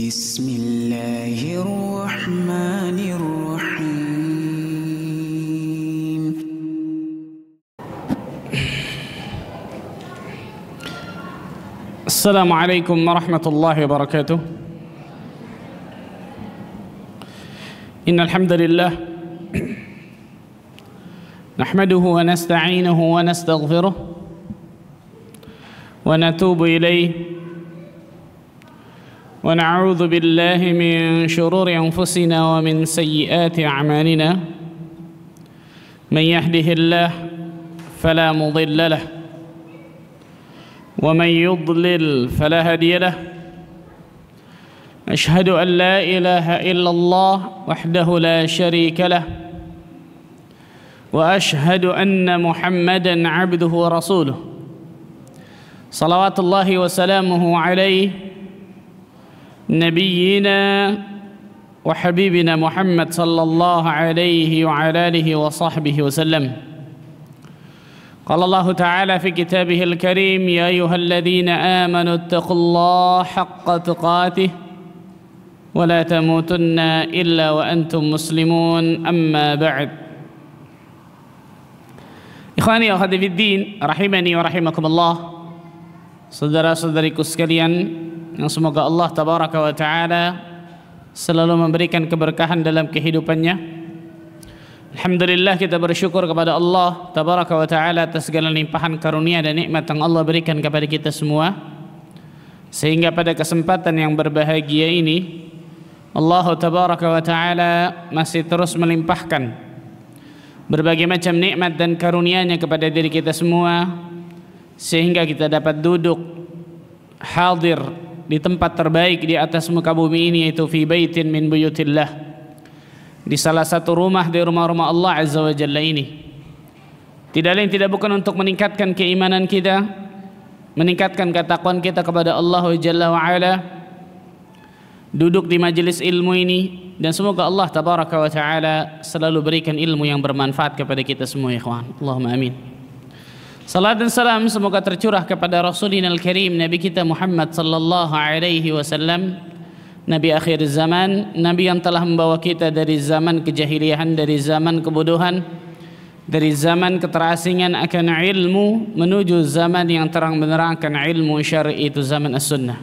بسم الله الرحمن الرحيم. السلام عليكم ورحمة الله وبركاته. إن الحمد لله نحمده ونستعينه ونستغفره ونتوب إليه ونعوذ بالله من شرور أنفسنا ومن سيئات أعمالنا. من يهده الله فلا مضل له ومن يضلل فلا هادي له. أشهد أن لا إله إلا الله وحده لا شريك له وأشهد أن محمدا عبده ورسوله صلوات الله وسلامه عليه نبينا وحبيبنا محمد صلى الله عليه وعلى آله وصحبه وسلم. قال الله تعالى في كتابه الكريم: يا أيها الذين آمنوا اتقوا الله حق تقاته ولا تموتن إلا وأنتم مسلمون. أما بعد. Ikhwani wa akhwati fiddin, rahimani wa rahimakumullah. Saudara-saudariku sekalian, yang semoga Allah tabaraka wa taala selalu memberikan keberkahan dalam kehidupannya. Alhamdulillah, kita bersyukur kepada Allah tabaraka wa taala atas segala limpahan karunia dan nikmat yang Allah berikan kepada kita semua, sehingga pada kesempatan yang berbahagia ini Allah tabaraka wa taala masih terus melimpahkan berbagai macam nikmat dan karunia-Nya kepada diri kita semua, sehingga kita dapat duduk hadir di tempat terbaik di atas muka bumi ini, yaitu fi baitin min buyutillah, di salah satu rumah di rumah-rumah Allah Azza wa Jalla ini. Tidak lain tidak bukan untuk meningkatkan keimanan kita, meningkatkan ketakwaan kita kepada Allah Jalla wa Ala, duduk di majelis ilmu ini, dan semoga Allah tabaraka wa taala selalu berikan ilmu yang bermanfaat kepada kita semua, ikhwan. Allahumma amin. Salat dan salam semoga tercurah kepada Rasulina al-Karim, Nabi kita Muhammad sallallahu alaihi wasallam, Nabi akhir zaman, Nabi yang telah membawa kita dari zaman kejahiliahan, dari zaman kebodohan, dari zaman keterasingan akan ilmu, menuju zaman yang terang benderang akan ilmu syar'i, itu zaman as-sunnah.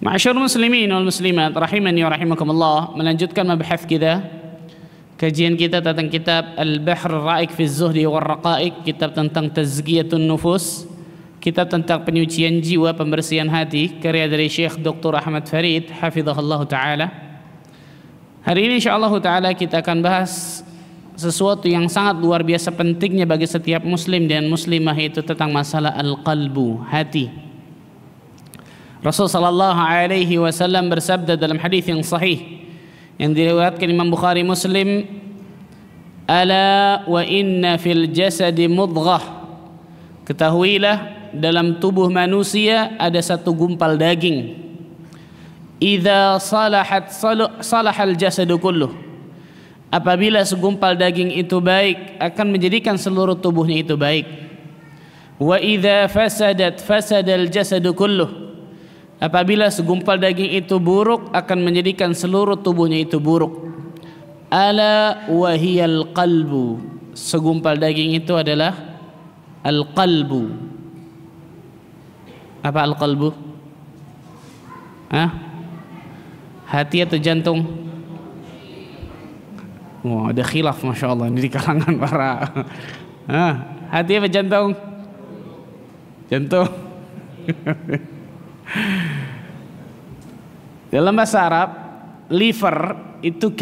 Ma'asyarul muslimin wal muslimat, rahimani wa rahimakumullah. Melanjutkan mabahas kita, kajian kita tentang kitab Al-Bahr Ar-Ra'iq fi Az-Zuhdi wal Raqa'iq, kitab tentang tazkiyatun nufus, kitab tentang penyucian jiwa, pembersihan hati, karya dari Syekh Dr. Ahmad Farid hafizahullah taala. Hari ini insyaallah taala kita akan bahas sesuatu yang sangat luar biasa pentingnya bagi setiap muslim dan muslimah, yaitu tentang masalah al-qalbu, hati. Rasul sallallahu alaihi wasallam bersabda dalam hadis yang sahih yang diriwayatkan Imam Bukhari Muslim, ala wa inna fil jasadi mudghah, ketahuilah dalam tubuh manusia ada satu gumpal daging, idza salahat salahal jasadu kulluh, apabila segumpal daging itu baik akan menjadikan seluruh tubuhnya itu baik, wa idza fasadat fasadal jasadu kulluh, apabila segumpal daging itu buruk akan menjadikan seluruh tubuhnya itu buruk. Ala wahiyal qalbu, segumpal daging itu adalah al-qalbu. Apa al-qalbu? Hati atau jantung? Wah, ada khilaf masya Allah ini di kalangan para hati apa jantung? Jantung. Dalam bahasa Arab, liver itu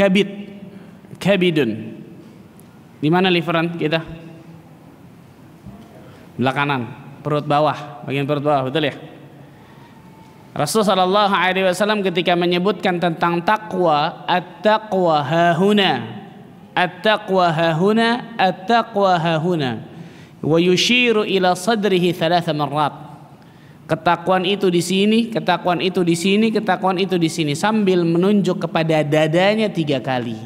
kabidun. Di mana liveran kita? Belah kanan, perut bawah, bagian perut bawah, betul ya? Rasulullah sallallahu alaihi wasallam ketika menyebutkan tentang taqwa, at-taqwa hahuna, at-taqwa hahuna, at-taqwa hahuna, wa yushiru ila sadrihi 3 marrat. Ketakwaan itu di sini, ketakwaan itu di sini, ketakwaan itu di sini, sambil menunjuk kepada dadanya 3 kali.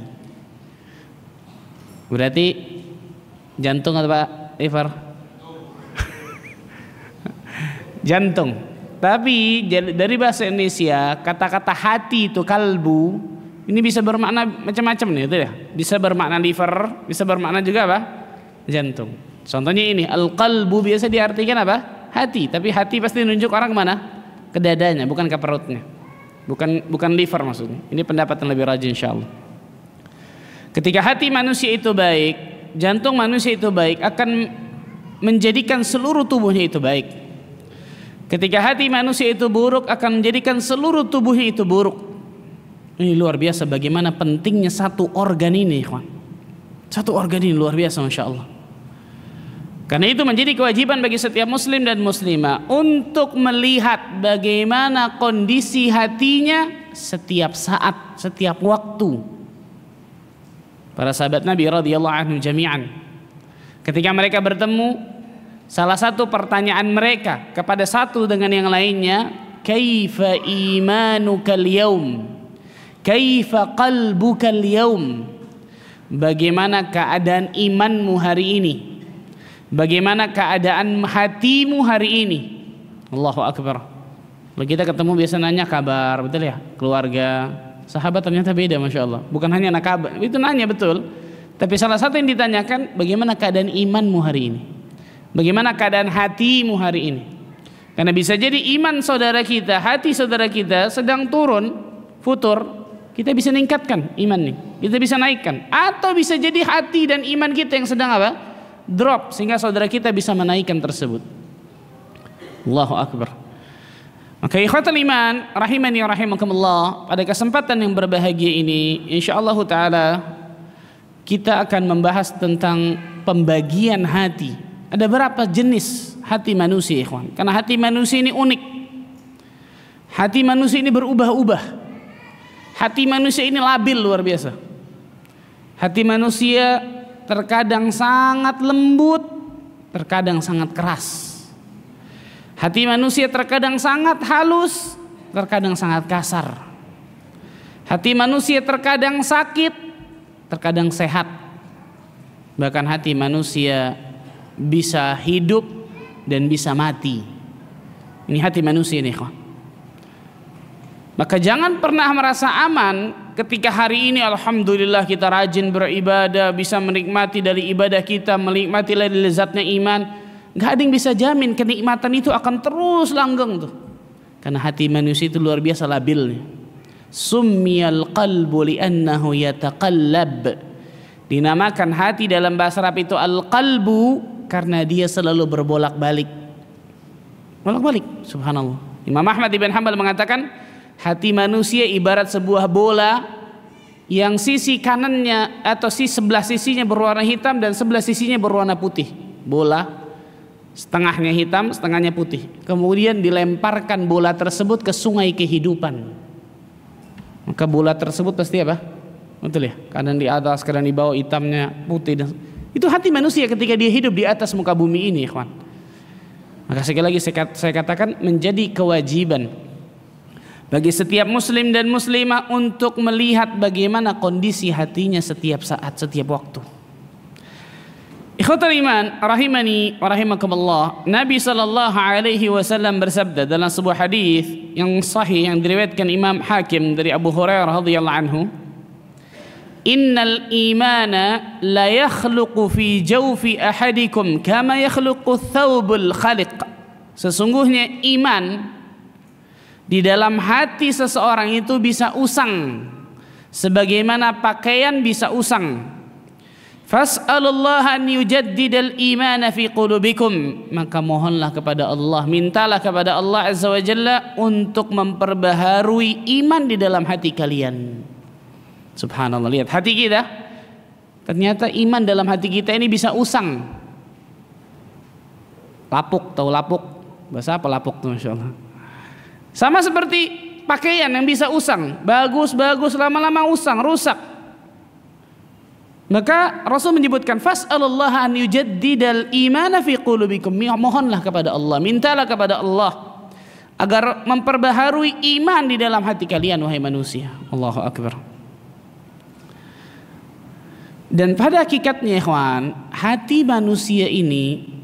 Berarti jantung atau liver? Jantung. Tetapi dari bahasa Indonesia kata-kata hati itu kalbu ini bisa bermakna macam-macam nih, itu ya. Bisa bermakna liver, bisa bermakna juga apa? Jantung. Contohnya ini, al-qalbu biasa diartikan apa? Hati, tapi hati pasti menunjuk orang kemana? Ke dadanya, bukan ke perutnya. Bukan liver maksudnya. Ini pendapat yang lebih rajin insyaallah. Ketika hati manusia itu baik, jantung manusia itu baik, akan menjadikan seluruh tubuhnya itu baik. Ketika hati manusia itu buruk, akan menjadikan seluruh tubuhnya itu buruk. Ini luar biasa bagaimana pentingnya satu organ ini, kawan. Satu organ ini luar biasa, masya Allah. Karena itu menjadi kewajiban bagi setiap muslim dan muslimah untuk melihat bagaimana kondisi hatinya setiap saat, setiap waktu. Para sahabat Nabi radhiyallahu anhum jami'an, ketika mereka bertemu, salah satu pertanyaan mereka kepada satu dengan yang lainnya, kaifa imanukal yaum? Kaifa qalbukal yaum? Bagaimana keadaan imanmu hari ini? Bagaimana keadaan hatimu hari ini? Allahu akbar. Kalau kita ketemu biasa nanya kabar, betul ya? Keluarga, sahabat ternyata beda, masya Allah. Bukan hanya nanya kabar, itu nanya betul. Tapi salah satu yang ditanyakan, bagaimana keadaan imanmu hari ini? Bagaimana keadaan hatimu hari ini? Karena bisa jadi iman saudara kita, hati saudara kita sedang turun, futur. Kita bisa meningkatkan iman nih, kita bisa naikkan. Atau bisa jadi hati dan iman kita yang sedang apa? Drop, sehingga saudara kita bisa menaikkan tersebut. Allahu akbar. Maka ikhwatul iman rahimani wa rahimakumullah, pada kesempatan yang berbahagia ini insyaallah taala kita akan membahas tentang pembagian hati. Ada berapa jenis hati manusia, ikhwan? Karena hati manusia ini unik. Hati manusia ini berubah-ubah. Hati manusia ini labil luar biasa. Hati manusia terkadang sangat lembut, terkadang sangat keras. Hati manusia terkadang sangat halus, terkadang sangat kasar. Hati manusia terkadang sakit, terkadang sehat. Bahkan hati manusia bisa hidup dan bisa mati. Ini hati manusia nih, kawan. Maka jangan pernah merasa aman ketika hari ini alhamdulillah kita rajin beribadah, bisa menikmati dari ibadah kita, menikmati dari lezatnya iman. Gak ada yang bisa jamin kenikmatan itu akan terus langgeng tuh. Karena hati manusia itu luar biasa labilnya. Summiyal qalbu li'annahu yataqallab. Dinamakan hati dalam bahasa Arab itu al-qalbu karena dia selalu berbolak-balik. Bolak-balik, subhanallah. Imam Ahmad ibn Hanbal mengatakan hati manusia ibarat sebuah bola yang sisi kanannya atau sebelah sisinya berwarna hitam dan sebelah sisinya berwarna putih. Bola setengahnya hitam, setengahnya putih. Kemudian dilemparkan bola tersebut ke sungai kehidupan. Maka bola tersebut pasti apa? Betul ya? Kadang di atas, kadang di bawah, hitamnya putih. Itu hati manusia ketika dia hidup di atas muka bumi ini, ikhwan. Maka sekali lagi saya katakan menjadi kewajiban bagi setiap muslim dan muslimah untuk melihat bagaimana kondisi hatinya setiap saat, setiap waktu. Ikhwatul iman rahimani wa rahimakumullah, Nabi sallallahu alaihi wasallam bersabda dalam sebuah hadis yang sahih yang diriwayatkan Imam Hakim dari Abu Hurairah radhiyallahu anhu, innal imana la yakhluqu fi jawfi ahadikum kama yakhluqu thawbul khaliq. Sesungguhnya iman di dalam hati seseorang itu bisa usang sebagaimana pakaian bisa usang. Fas'alullaha an yujaddidal imana fi qulubikum, maka mohonlah kepada Allah, mintalah kepada Allah azza wa jalla untuk memperbaharui iman di dalam hati kalian. Subhanallah, lihat hati kita, ternyata iman dalam hati kita ini bisa usang. Lapuk, tahu lapuk? Bahasa apa lapuk tuh, masya Allah. Sama seperti pakaian yang bisa usang, bagus lama-lama usang, rusak. Maka Rasul menyebutkan fas'alullaha an yujaddidal imana fi qulubikum, mohonlah kepada Allah, mintalah kepada Allah agar memperbaharui iman di dalam hati kalian wahai manusia. Allahu akbar. Dan pada hakikatnya ikhwan, hati manusia ini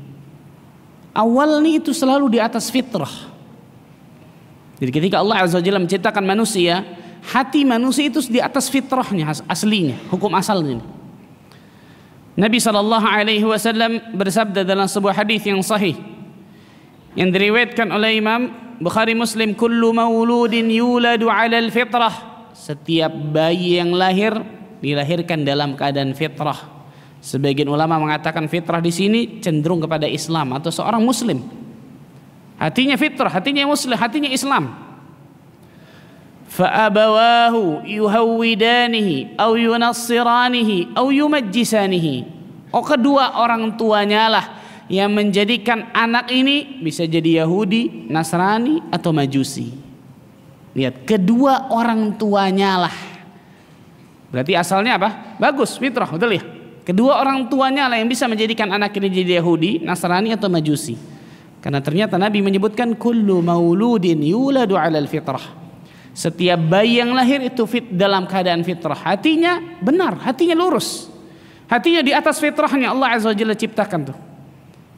awalnya itu selalu di atas fitrah. Jadi ketika Allah Azza wa Jalla menciptakan manusia, hati manusia itu di atas fitrahnya, aslinya, hukum asalnya. Nabi SAW bersabda dalam sebuah hadis yang sahih yang diriwayatkan oleh Imam Bukhari Muslim, kullu mauludin yuladu 'alal fitrah. Setiap bayi yang lahir dilahirkan dalam keadaan fitrah. Sebagian ulama mengatakan fitrah di sini cenderung kepada Islam atau seorang muslim. Hatinya fitrah, hatinya muslim, hatinya Islam. Fa abawahu yuhawwidanihi aw yunassiranihi aw yumajjisanihi. Kedua orang tuanya lah yang menjadikan anak ini bisa jadi Yahudi, Nasrani atau Majusi. Lihat, kedua orang tuanya lah. Berarti asalnya apa? Bagus, fitrah, betul ya? Kedua orang tuanya lah yang bisa menjadikan anak ini jadi Yahudi, Nasrani atau Majusi. Karena ternyata Nabi menyebutkan kullu mauludin yuladu 'alal fitrah. Setiap bayi yang lahir itu dalam keadaan fitrah. Hatinya benar, hatinya lurus. Hatinya di atas fitrahnya Allah Azza wa Jalla ciptakan tuh.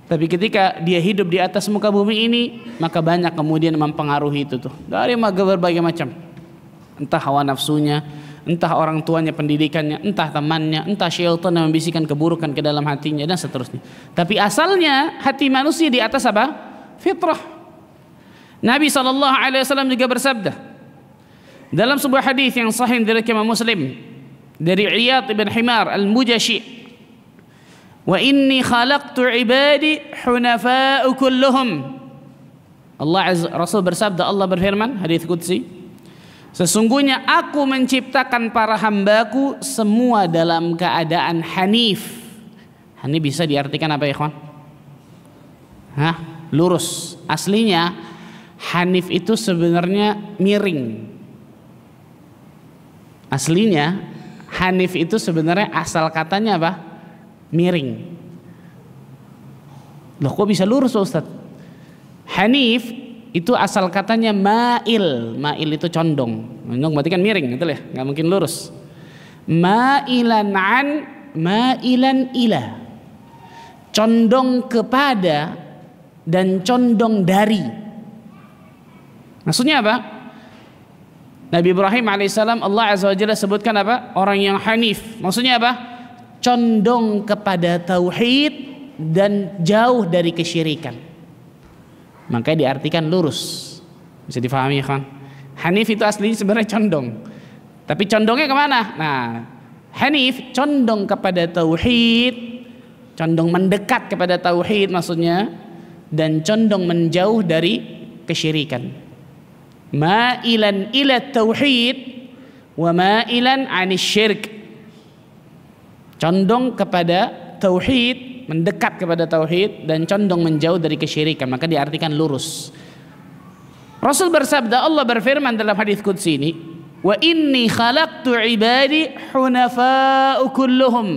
Tapi ketika dia hidup di atas muka bumi ini, maka banyak kemudian mempengaruhi itu tuh. Dari berbagai macam. Entah hawa nafsunya, entah orang tuanya pendidikannya, entah temannya, entah syaitan yang membisikkan keburukan ke dalam hatinya dan seterusnya. Tapi asalnya hati manusia di atas apa? Fitrah. Nabi SAW juga bersabda dalam sebuah hadis yang sahih dari Imam Muslim dari Iyad bin Himar al-Mujashi, wa inni khalaqtu ibadi hunafa'u kulluhum. Rasul bersabda, Allah berfirman, hadis qudsi, sesungguhnya aku menciptakan para hambaku semua dalam keadaan hanif. Hanif bisa diartikan apa ya kawan? Lurus. Aslinya hanif itu sebenarnya miring. Aslinya hanif itu sebenarnya asal katanya apa? Miring. Loh kok bisa lurus Ustaz? Hanif itu asal katanya ma'il. Ma'il itu condong. Condong berarti kan miring, betul ya? Nggak mungkin lurus. Ma'ilan an, ma'ilan ila. Condong kepada dan condong dari. Maksudnya apa? Nabi Ibrahim alaihissalam Allah Azza wa Jalla sebutkan apa? Orang yang hanif. Maksudnya apa? Condong kepada tauhid dan jauh dari kesyirikan. Maka diartikan lurus. Bisa difahami ya kan? Hanif itu aslinya sebenarnya condong. Tapi condongnya kemana? Nah, hanif condong kepada tauhid, condong mendekat kepada tauhid maksudnya, dan condong menjauh dari kesyirikan. Ma'ilan ila tauhid wa ma'ilan 'anis syirk. Condong kepada tauhid, mendekat kepada tauhid, dan condong menjauh dari kesyirikan, maka diartikan lurus. Rasul bersabda, Allah berfirman dalam hadis qudsi ini, wa inni khalaqtu ibadi hunafa'u kulluhum.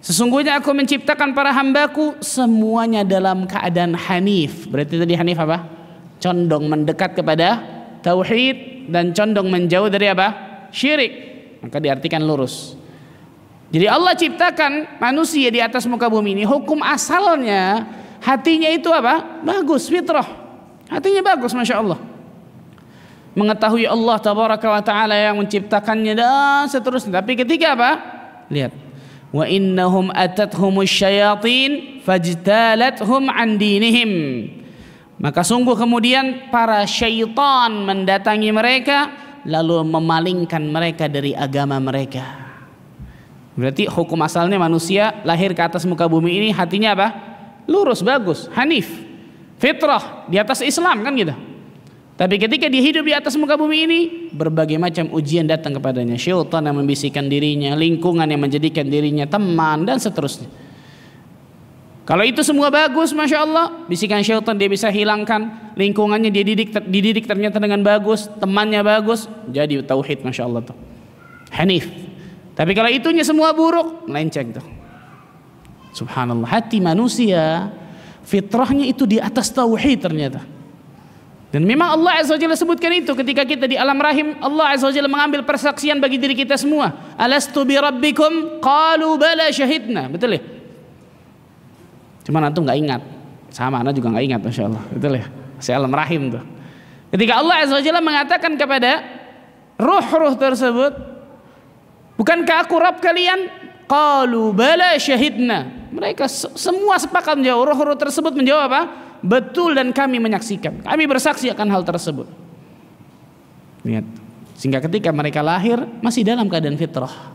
Sesungguhnya aku menciptakan para hambaku semuanya dalam keadaan hanif. Berarti tadi hanif apa? Condong mendekat kepada tauhid dan condong menjauh dari apa? Syirik. Maka diartikan lurus. Jadi Allah ciptakan manusia di atas muka bumi ini, hukum asalnya hatinya itu apa? Bagus, fitrah. Hatinya bagus, Masya Allah. Mengetahui Allah Tabaraka wa Ta'ala yang menciptakannya dan seterusnya. Tapi ketika apa? Lihat. Wa innahum atathumus syayatin fajtalathum an dinihim. Maka sungguh kemudian para syaitan mendatangi mereka lalu memalingkan mereka dari agama mereka. Berarti hukum asalnya manusia lahir ke atas muka bumi ini hatinya apa? Lurus, bagus, hanif, fitrah, di atas Islam kan gitu. Tapi ketika dia hidup di atas muka bumi ini, berbagai macam ujian datang kepadanya. Syaitan yang membisikkan dirinya, lingkungan yang menjadikan dirinya teman dan seterusnya. Kalau itu semua bagus, Masya Allah, bisikan syaitan dia bisa hilangkan, lingkungannya dia dididik ternyata dengan bagus, temannya bagus, jadi tauhid, Masya Allah tuh, hanif. Tapi kalau itunya semua buruk, melenceng tuh. Subhanallah, hati manusia fitrahnya itu di atas tauhid ternyata. Dan memang Allah Azza wa Jalla sebutkan itu ketika kita di alam rahim, Allah Azza wa Jalla mengambil persaksian bagi diri kita semua. Alastu bi rabbikum? Qalu bala syahidna. Betul ya? Cuma antum nggak ingat, sama anak juga nggak ingat, Masya Allah, betul ya? Si alam rahim tuh. Ketika Allah Azza wa Jalla mengatakan kepada ruh-ruh tersebut, bukankah aku Rabb kalian? Qalu bala syahidna. Mereka semua sepakat menjawab, ruh-ruh tersebut menjawab apa? Betul, dan kami menyaksikan, kami bersaksi akan hal tersebut. Lihat, sehingga ketika mereka lahir masih dalam keadaan fitrah.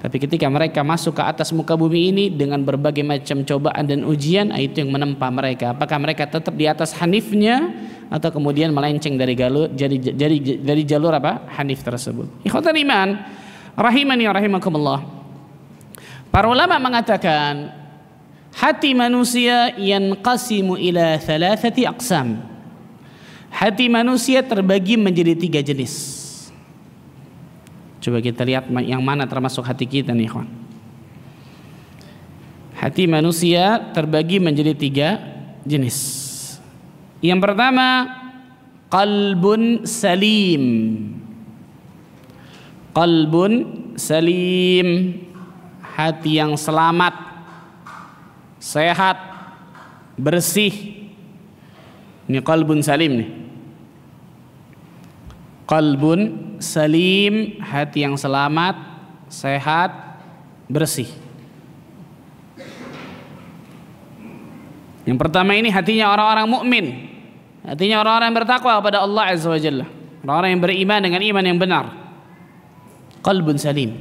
Tapi ketika mereka masuk ke atas muka bumi ini dengan berbagai macam cobaan dan ujian, itu yang menempa mereka. Apakah mereka tetap di atas hanifnya atau kemudian melenceng dari jalur apa? Hanif tersebut. Ikhwatal iman, rahimani wa rahimakumullah. Para ulama mengatakan hati manusia yanqasimu ila thalathati aqsam. Hati manusia terbagi menjadi 3 jenis. Coba kita lihat yang mana termasuk hati kita nih, ikhwan. Hati manusia terbagi menjadi 3 jenis. Yang pertama, qalbun salim. Qalbun salim, hati yang selamat, sehat, bersih. Ini qalbun salim nih. Qalbun salim, hati yang selamat, sehat, bersih. Yang pertama ini hatinya orang-orang mukmin, hatinya orang-orang yang bertakwa kepada Allah Azza wa Jalla, orang-orang yang beriman dengan iman yang benar. Qalbun salim.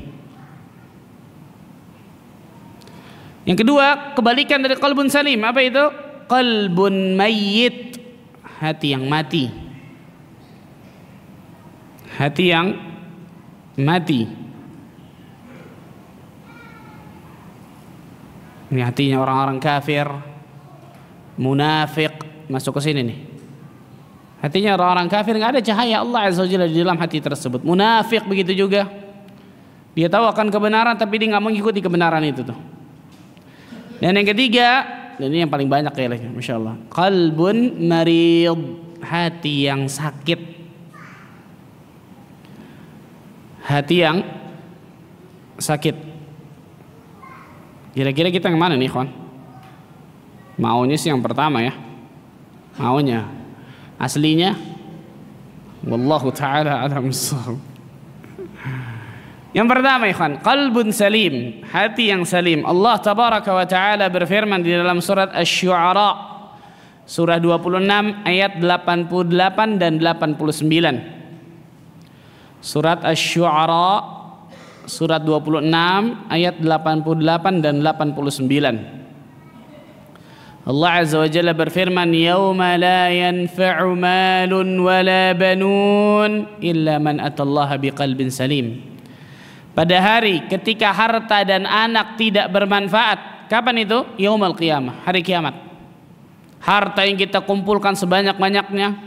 Yang kedua, kebalikan dari qalbun salim, apa itu? Qalbun mayyit, hati yang mati. Hati yang mati. Ini hatinya orang-orang kafir, munafik, masuk ke sini nih. Hatinya orang-orang kafir, nggak ada cahaya Allah Azza wa Jalla di dalam hati tersebut. Munafik begitu juga. Dia tahu akan kebenaran tapi dia nggak mengikuti kebenaran itu tuh. Dan yang ketiga, dan ini yang paling banyak ya, masya Allah. Qalbun marid, hati yang sakit. Hati yang sakit. Kira-kira kita yang mana nih, kawan? Maunya sih yang pertama ya. Maunya. Aslinya, wallahu taala a'lam bissawab. Yang pertama, ikhwan, qalbun salim, hati yang salim. Allah tabaraka wa taala berfirman di dalam surat Asy-Syu'ara, surah 26 ayat 88 dan 89. Surat Asy-Syu'ara surat 26 ayat 88 dan 89. Allah Azza wa Jalla berfirman, "Yauma la yanfa'u malun wala banun illa man atallaha biqalbin salim." Pada hari ketika harta dan anak tidak bermanfaat. Kapan itu? Yaumul qiyamah, hari kiamat. Harta yang kita kumpulkan sebanyak-banyaknya,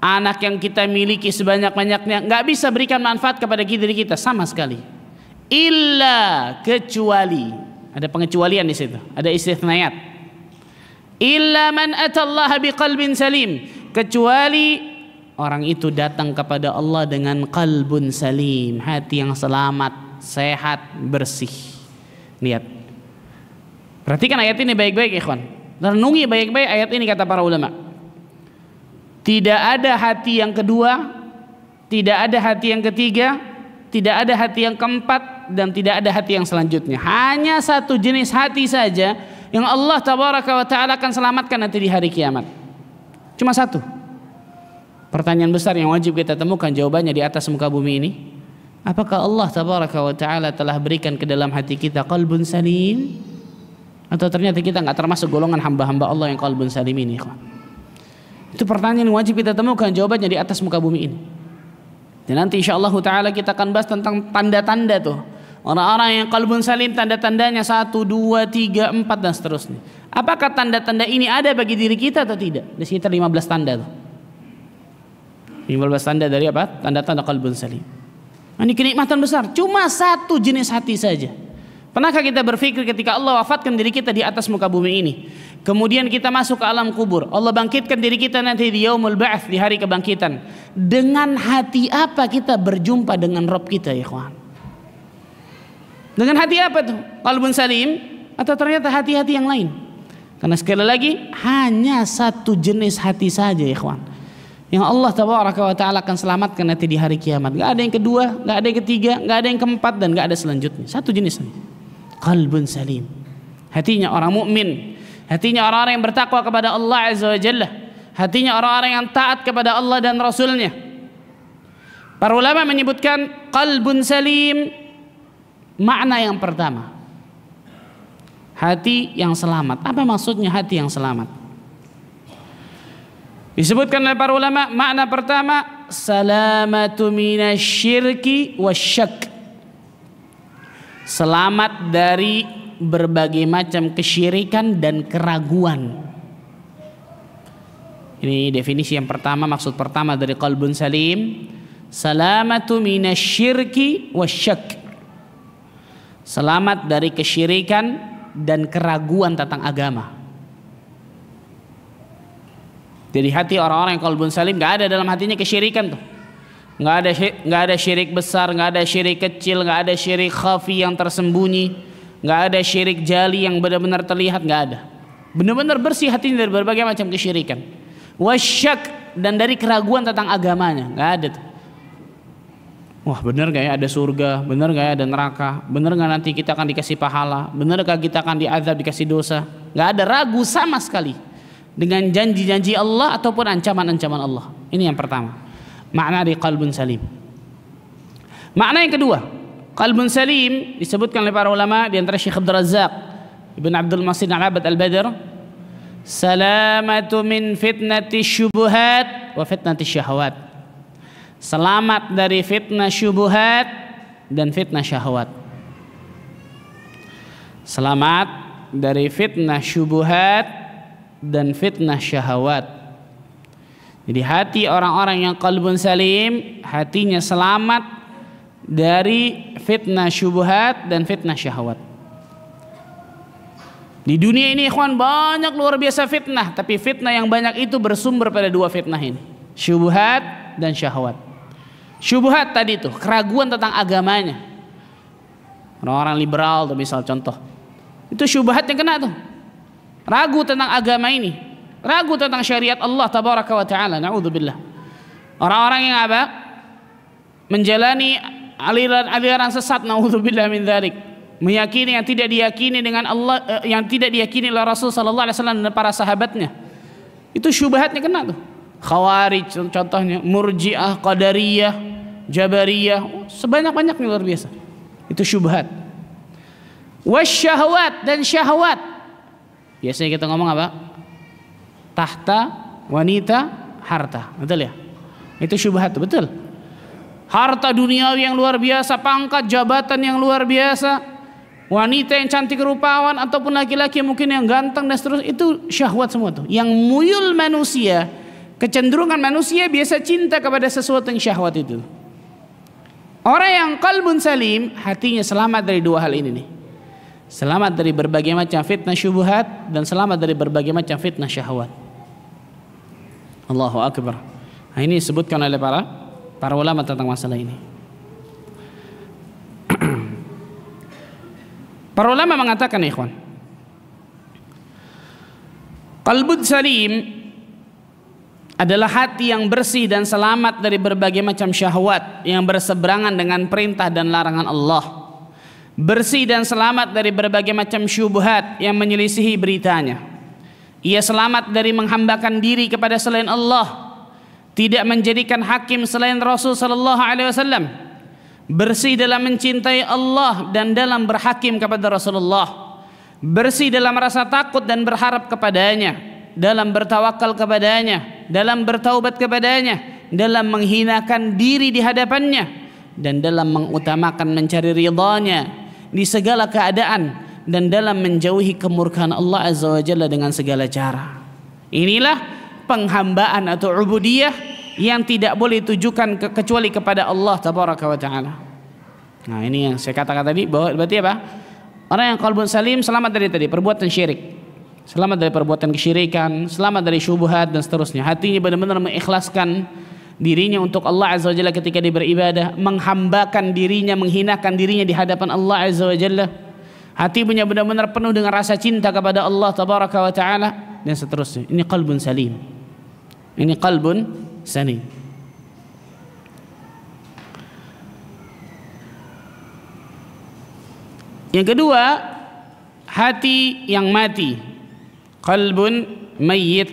anak yang kita miliki sebanyak-banyaknya, nggak bisa berikan manfaat kepada diri kita sama sekali. Illa, kecuali, ada pengecualian di situ, ada istithnayat. Illa man atallaha biqalbin salim, kecuali orang itu datang kepada Allah dengan qalbun salim, hati yang selamat, sehat, bersih. Lihat, perhatikan ayat ini baik-baik, ikhwan. Renungi baik-baik ayat ini, kata para ulama. Tidak ada hati yang kedua, tidak ada hati yang ketiga, tidak ada hati yang keempat, dan tidak ada hati yang selanjutnya. Hanya satu jenis hati saja yang Allah tabaraka wa ta'ala akan selamatkan nanti di hari kiamat. Cuma satu. Pertanyaan besar yang wajib kita temukan jawabannya di atas muka bumi ini. Apakah Allah tabaraka wa ta'ala telah berikan ke dalam hati kita qalbun salim? Atau ternyata kita nggak termasuk golongan hamba-hamba Allah yang qalbun salim ini? Itu pertanyaan yang wajib kita temukan jawabannya di atas muka bumi ini. Dan nanti insyaallah ta'ala kita akan bahas tentang tanda-tanda tuh. Orang-orang yang qalbun salim, tanda-tandanya 1, 2, 3, 4 dan seterusnya. Apakah tanda-tanda ini ada bagi diri kita atau tidak? Di sekitar 15 tanda tuh. 15 tanda dari apa? Tanda-tanda qalbun salim. Ini kenikmatan besar. Cuma satu jenis hati saja. Pernahkah kita berpikir ketika Allah wafatkan diri kita di atas muka bumi ini, kemudian kita masuk ke alam kubur, Allah bangkitkan diri kita nanti di yaumul ba'ats, di hari kebangkitan, dengan hati apa kita berjumpa dengan Rabb kita, ya ikhwan? Dengan hati apa tuh? Qalbun salim atau ternyata hati-hati yang lain? Karena sekali lagi hanya satu jenis hati saja, ya ikhwan, yang Allah tabaraka wa ta'ala akan selamatkan nanti di hari kiamat. Gak ada yang kedua, gak ada yang ketiga, gak ada yang keempat, dan gak ada selanjutnya. Satu jenis ini, qalbun salim. Hatinya orang mukmin, hatinya orang-orang yang bertakwa kepada Allah azza wa jalla, hatinya orang-orang yang taat kepada Allah dan Rasulnya. Para ulama menyebutkan qalbun salim, makna yang pertama, hati yang selamat. Apa maksudnya hati yang selamat? Disebutkan oleh para ulama, makna pertama, salamatu minasyirki wasyak. Selamat dari berbagai macam kesyirikan dan keraguan. Ini definisi yang pertama, maksud pertama dari qalbun salim. Salamatu minasyirki wasyak. Selamat dari kesyirikan dan keraguan tentang agama. Jadi hati orang-orang yang qalbun salim, nggak ada dalam hatinya kesyirikan tuh. Nggak ada syirik besar, nggak ada syirik kecil, nggak ada syirik khafi yang tersembunyi, nggak ada syirik jali yang benar-benar terlihat, nggak ada. Benar-benar bersih hatinya dari berbagai macam kesyirikan. Wasyak, dan dari keraguan tentang agamanya, nggak ada tuh. Wah, benar gak ya ada surga? Benar gak ya ada neraka? Benar gak nanti kita akan dikasih pahala? Benar gak kita akan diazab, dikasih dosa? Gak ada ragu sama sekali dengan janji-janji Allah ataupun ancaman-ancaman Allah. Ini yang pertama, makna di qalbun salim. Makna yang kedua, qalbun salim disebutkan oleh para ulama, di antara Syekh Abdul Razzaq Ibn Abdul Masin Al-Abad Al-Badr, salamatu min fitnati syubuhat wa fitnati syahwat. Selamat dari fitnah syubuhat dan fitnah syahwat. Selamat dari fitnah syubuhat dan fitnah syahwat. Jadi hati orang-orang yang qalbun salim, hatinya selamat dari fitnah syubuhat dan fitnah syahwat. Di dunia ini ikhwan banyak luar biasa fitnah, tapi fitnah yang banyak itu bersumber pada dua fitnah ini, syubuhat dan syahwat. Syubuhat tadi itu keraguan tentang agamanya. Orang-orang liberal tuh misal contoh, itu syubuhatnya kena tuh. Ragu tentang agama ini, ragu tentang syariat Allah tabaraka wa ta'ala, na'udzubillah. Orang-orang yang apa? Menjalani aliran sesat, na'udzubillah min dzalik. Meyakini yang tidak diyakini dengan Allah, yang tidak diyakini oleh Rasul sallallahu alaihi wasallam dan para sahabatnya. Itu syubhatnya kena tuh. Khawarij contohnya, Murji'ah, Qadariyah, Jabariyah, sebanyak-banyaknya luar biasa. Itu syubhat. Wasyahwat, dan syahwat. Biasanya kita ngomong apa? Tahta, wanita, harta. Betul ya? Itu syubhat, betul. Harta duniawi yang luar biasa, pangkat jabatan yang luar biasa, wanita yang cantik rupawan ataupun laki-laki mungkin yang ganteng dan seterusnya, itu syahwat semua tuh. Yang muyul manusia, kecenderungan manusia biasa cinta kepada sesuatu yang syahwat itu. Orang yang qalbun salim, hatinya selamat dari dua hal ini nih. Selamat dari berbagai macam fitnah syubhat dan selamat dari berbagai macam fitnah syahwat. Allahu akbar. Nah, ini disebutkan oleh para ulama tentang masalah ini. Para ulama mengatakan, ikhwan, qalbun salim adalah hati yang bersih dan selamat dari berbagai macam syahwat yang berseberangan dengan perintah dan larangan Allah. Bersih dan selamat dari berbagai macam syubhat yang menyelisihi beritanya. Ia selamat dari menghambakan diri kepada selain Allah, tidak menjadikan hakim selain Rasul sallallahu alaihi wasallam. Bersih dalam mencintai Allah dan dalam berhakim kepada Rasulullah. Bersih dalam rasa takut dan berharap kepadanya, dalam bertawakal kepadanya, dalam bertaubat kepadanya, dalam menghinakan diri di hadapannya, dan dalam mengutamakan mencari ridhanya di segala keadaan, dan dalam menjauhi kemurkaan Allah azza wa jalla dengan segala cara. Inilah penghambaan atau ubudiyah yang tidak boleh ditujukan kecuali kepada Allah tabaraka wa ta'ala. Nah, ini yang saya katakan tadi, bahwa berarti apa? Orang yang qalbun salim selamat dari tadi perbuatan syirik, selamat dari perbuatan kesyirikan, selamat dari syubhat dan seterusnya. Hatinya benar-benar mengikhlaskan dirinya untuk Allah azza wa jalla ketika dia beribadah, menghambakan dirinya, menghinakan dirinya di hadapan Allah azza wa jalla. Hatinya benar-benar penuh dengan rasa cinta kepada Allah tabaraka wa ta'ala dan seterusnya. Ini qalbun salim. Ini qalbun sani. Yang kedua, hati yang mati, qalbun mayyit,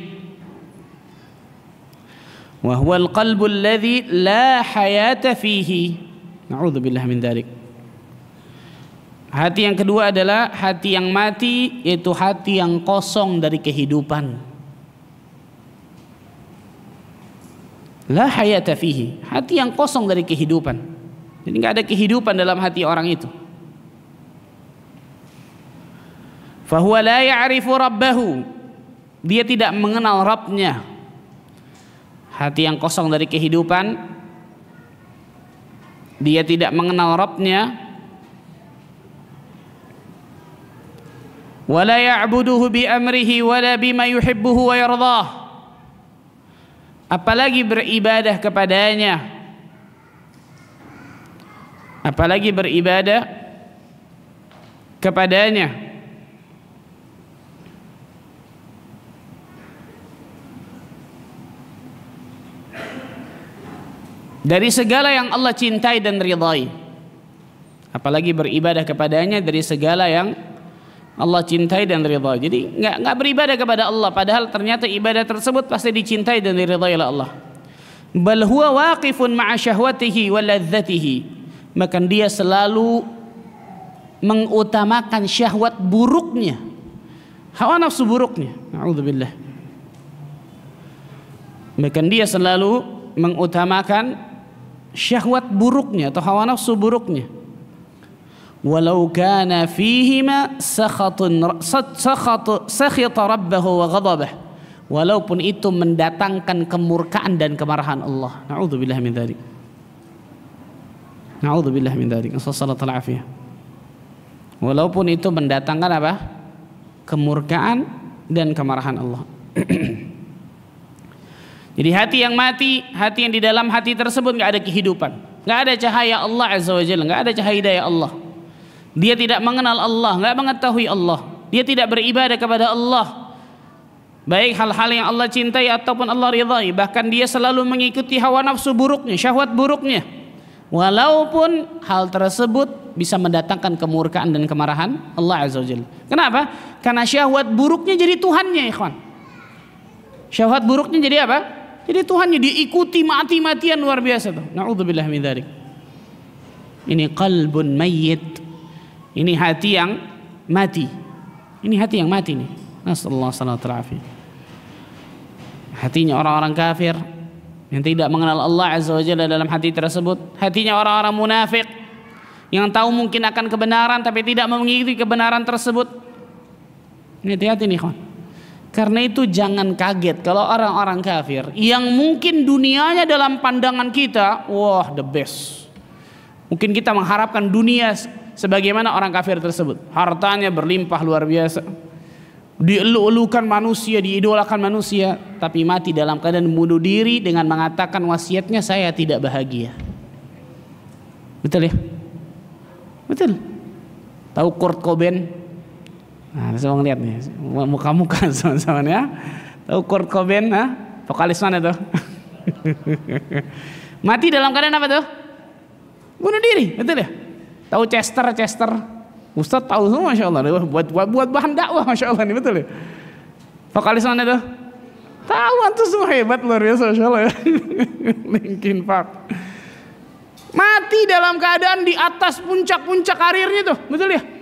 wa huwa al-qalbu alladhi la hayata fihi. Na'udzubillah min dzalik. Hati yang kedua adalah hati yang mati, yaitu hati yang kosong dari kehidupan. La hayata fihi, hati yang kosong dari kehidupan. Jadi nggak ada kehidupan dalam hati orang itu. Fahuwa la ya'rifu rabbahu, dia tidak mengenal Rabbnya. Hati yang kosong dari kehidupan, dia tidak mengenal Rabbnya. Wala ya'buduhu bi amrihi wala bima yuhibbuhu wa yardah, apalagi beribadah kepadanya, apalagi beribadah kepadanya dari segala yang Allah cintai dan ridhai, apalagi beribadah kepadanya dari segala yang Allah cintai dan ridhai. Jadi nggak beribadah kepada Allah, padahal ternyata ibadah tersebut pasti dicintai dan diridhai oleh Allah. Bal huwa waqifun ma'a syahwatihi wa ladzatihi, maka dia selalu mengutamakan syahwat buruknya, hawa nafsu buruknya. A'udzubillah. Maka dia selalu mengutamakan syahwat buruknya atau hawa nafsu buruknya. Walau kana fihima sakhita rabbahu wa ghadabah, walaupun itu mendatangkan kemurkaan dan kemarahan Allah. Na'udzubillah min dzalik. Na'udzubillah min dzalik. Sallallahu alaihi. Walaupun itu mendatangkan apa? Kemurkaan dan kemarahan Allah. Jadi hati yang mati, hati yang di dalam hati tersebut nggak ada kehidupan, nggak ada cahaya Allah Azza wa Jalla, nggak ada cahaya hidayah Allah. Dia tidak mengenal Allah, nggak mengetahui Allah. Dia tidak beribadah kepada Allah, baik hal-hal yang Allah cintai ataupun Allah ridhai. Bahkan dia selalu mengikuti hawa nafsu buruknya, syahwat buruknya, walaupun hal tersebut bisa mendatangkan kemurkaan dan kemarahan Allah Azza wa Jalla. Kenapa? Karena syahwat buruknya jadi Tuhannya, ikhwan. Syahwat buruknya jadi apa? Jadi Tuhannya, diikuti mati-matian, luar biasa tuh. Na'udzubillah min dzalik. Ini qalbun mayyit. Ini hati yang mati. Ini hati yang mati nih. Nasallahu alaihi. Hatinya orang-orang kafir yang tidak mengenal Allah Azza wa Jalla dalam hati tersebut. Hatinya orang-orang munafik yang tahu mungkin akan kebenaran tapi tidak mengikuti kebenaran tersebut. Ini hati-hati nih, kawan. Karena itu jangan kaget kalau orang-orang kafir yang mungkin dunianya dalam pandangan kita, wah the best. Mungkin kita mengharapkan dunia sebagaimana orang kafir tersebut. Hartanya berlimpah luar biasa, dielu-elukan manusia, diidolakan manusia, tapi mati dalam keadaan bunuh diri dengan mengatakan wasiatnya, saya tidak bahagia. Betul ya? Betul. Tahu Kurt Cobain? Nah, saya mau ngeliat nih muka-muka sama-sama ya. Tahu Kurt Cobain, vokalis mana tuh? Mati dalam keadaan apa tuh? Bunuh diri, betul ya? Tahu Chester? Ustaz tahu semua, masya Allah. Buat bahan dakwah, masya Allah nih, betul ya? Vokalis mana tuh? Tahu, antum semua hebat, luar biasa, masya Allah ya. Linkin Park. Mati dalam keadaan di atas puncak-puncak karirnya tuh, betul ya?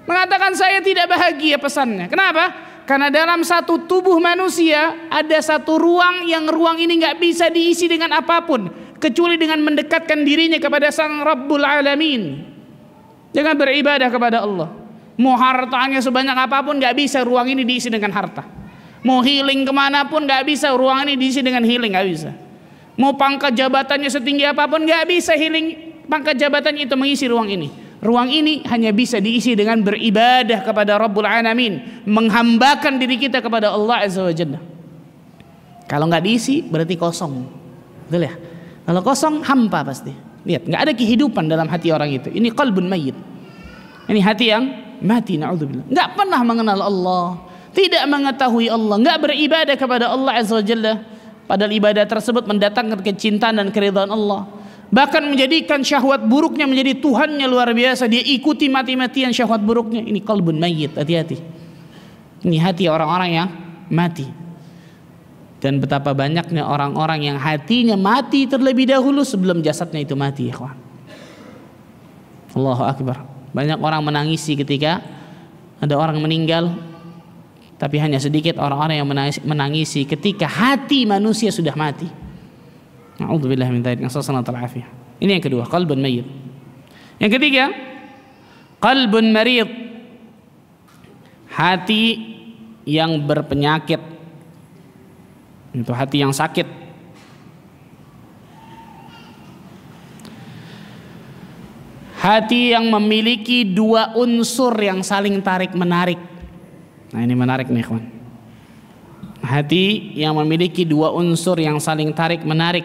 Mengatakan saya tidak bahagia pesannya. Kenapa? Karena dalam satu tubuh manusia ada satu ruang yang ruang ini nggak bisa diisi dengan apapun kecuali dengan mendekatkan dirinya kepada Sang Rabbul Alamin. Jangan beribadah kepada Allah. Mau hartanya sebanyak apapun nggak bisa ruang ini diisi dengan harta. Mau healing kemanapun nggak bisa ruang ini diisi dengan healing, nggak bisa. Mau pangkat jabatannya setinggi apapun nggak bisa healing pangkat jabatannya itu mengisi ruang ini. Ruang ini hanya bisa diisi dengan beribadah kepada Rabbul Alamin, menghambakan diri kita kepada Allah Azza wa Jalla. Kalau nggak diisi berarti kosong, betul ya? Kalau kosong hampa pasti. Lihat, nggak ada kehidupan dalam hati orang itu. Ini qalbun mayyit. Ini hati yang mati, na'udzubillah. Nggak pernah mengenal Allah, tidak mengetahui Allah, nggak beribadah kepada Allah Azza wa Jalla. Padahal ibadah tersebut mendatangkan kecintaan dan keridhaan Allah. Bahkan menjadikan syahwat buruknya menjadi Tuhannya luar biasa. Dia ikuti mati-matian syahwat buruknya. Ini qalbun mayyit, hati-hati. Ini hati orang-orang yang mati. Dan betapa banyaknya orang-orang yang hatinya mati terlebih dahulu sebelum jasadnya itu mati, ikhwan. Allahu Akbar. Banyak orang menangisi ketika ada orang meninggal, tapi hanya sedikit orang-orang yang menangisi ketika hati manusia sudah mati. Na'udzubillah min dzalik, nasallallahu alaihi wasallam. Ini yang kedua, qalbun mayyit. Yang ketiga, qalbun marid, hati yang berpenyakit. Itu hati yang sakit. Hati yang memiliki dua unsur yang saling tarik menarik. Nah, ini menarik nih, kawan. Hati yang memiliki dua unsur yang saling tarik menarik.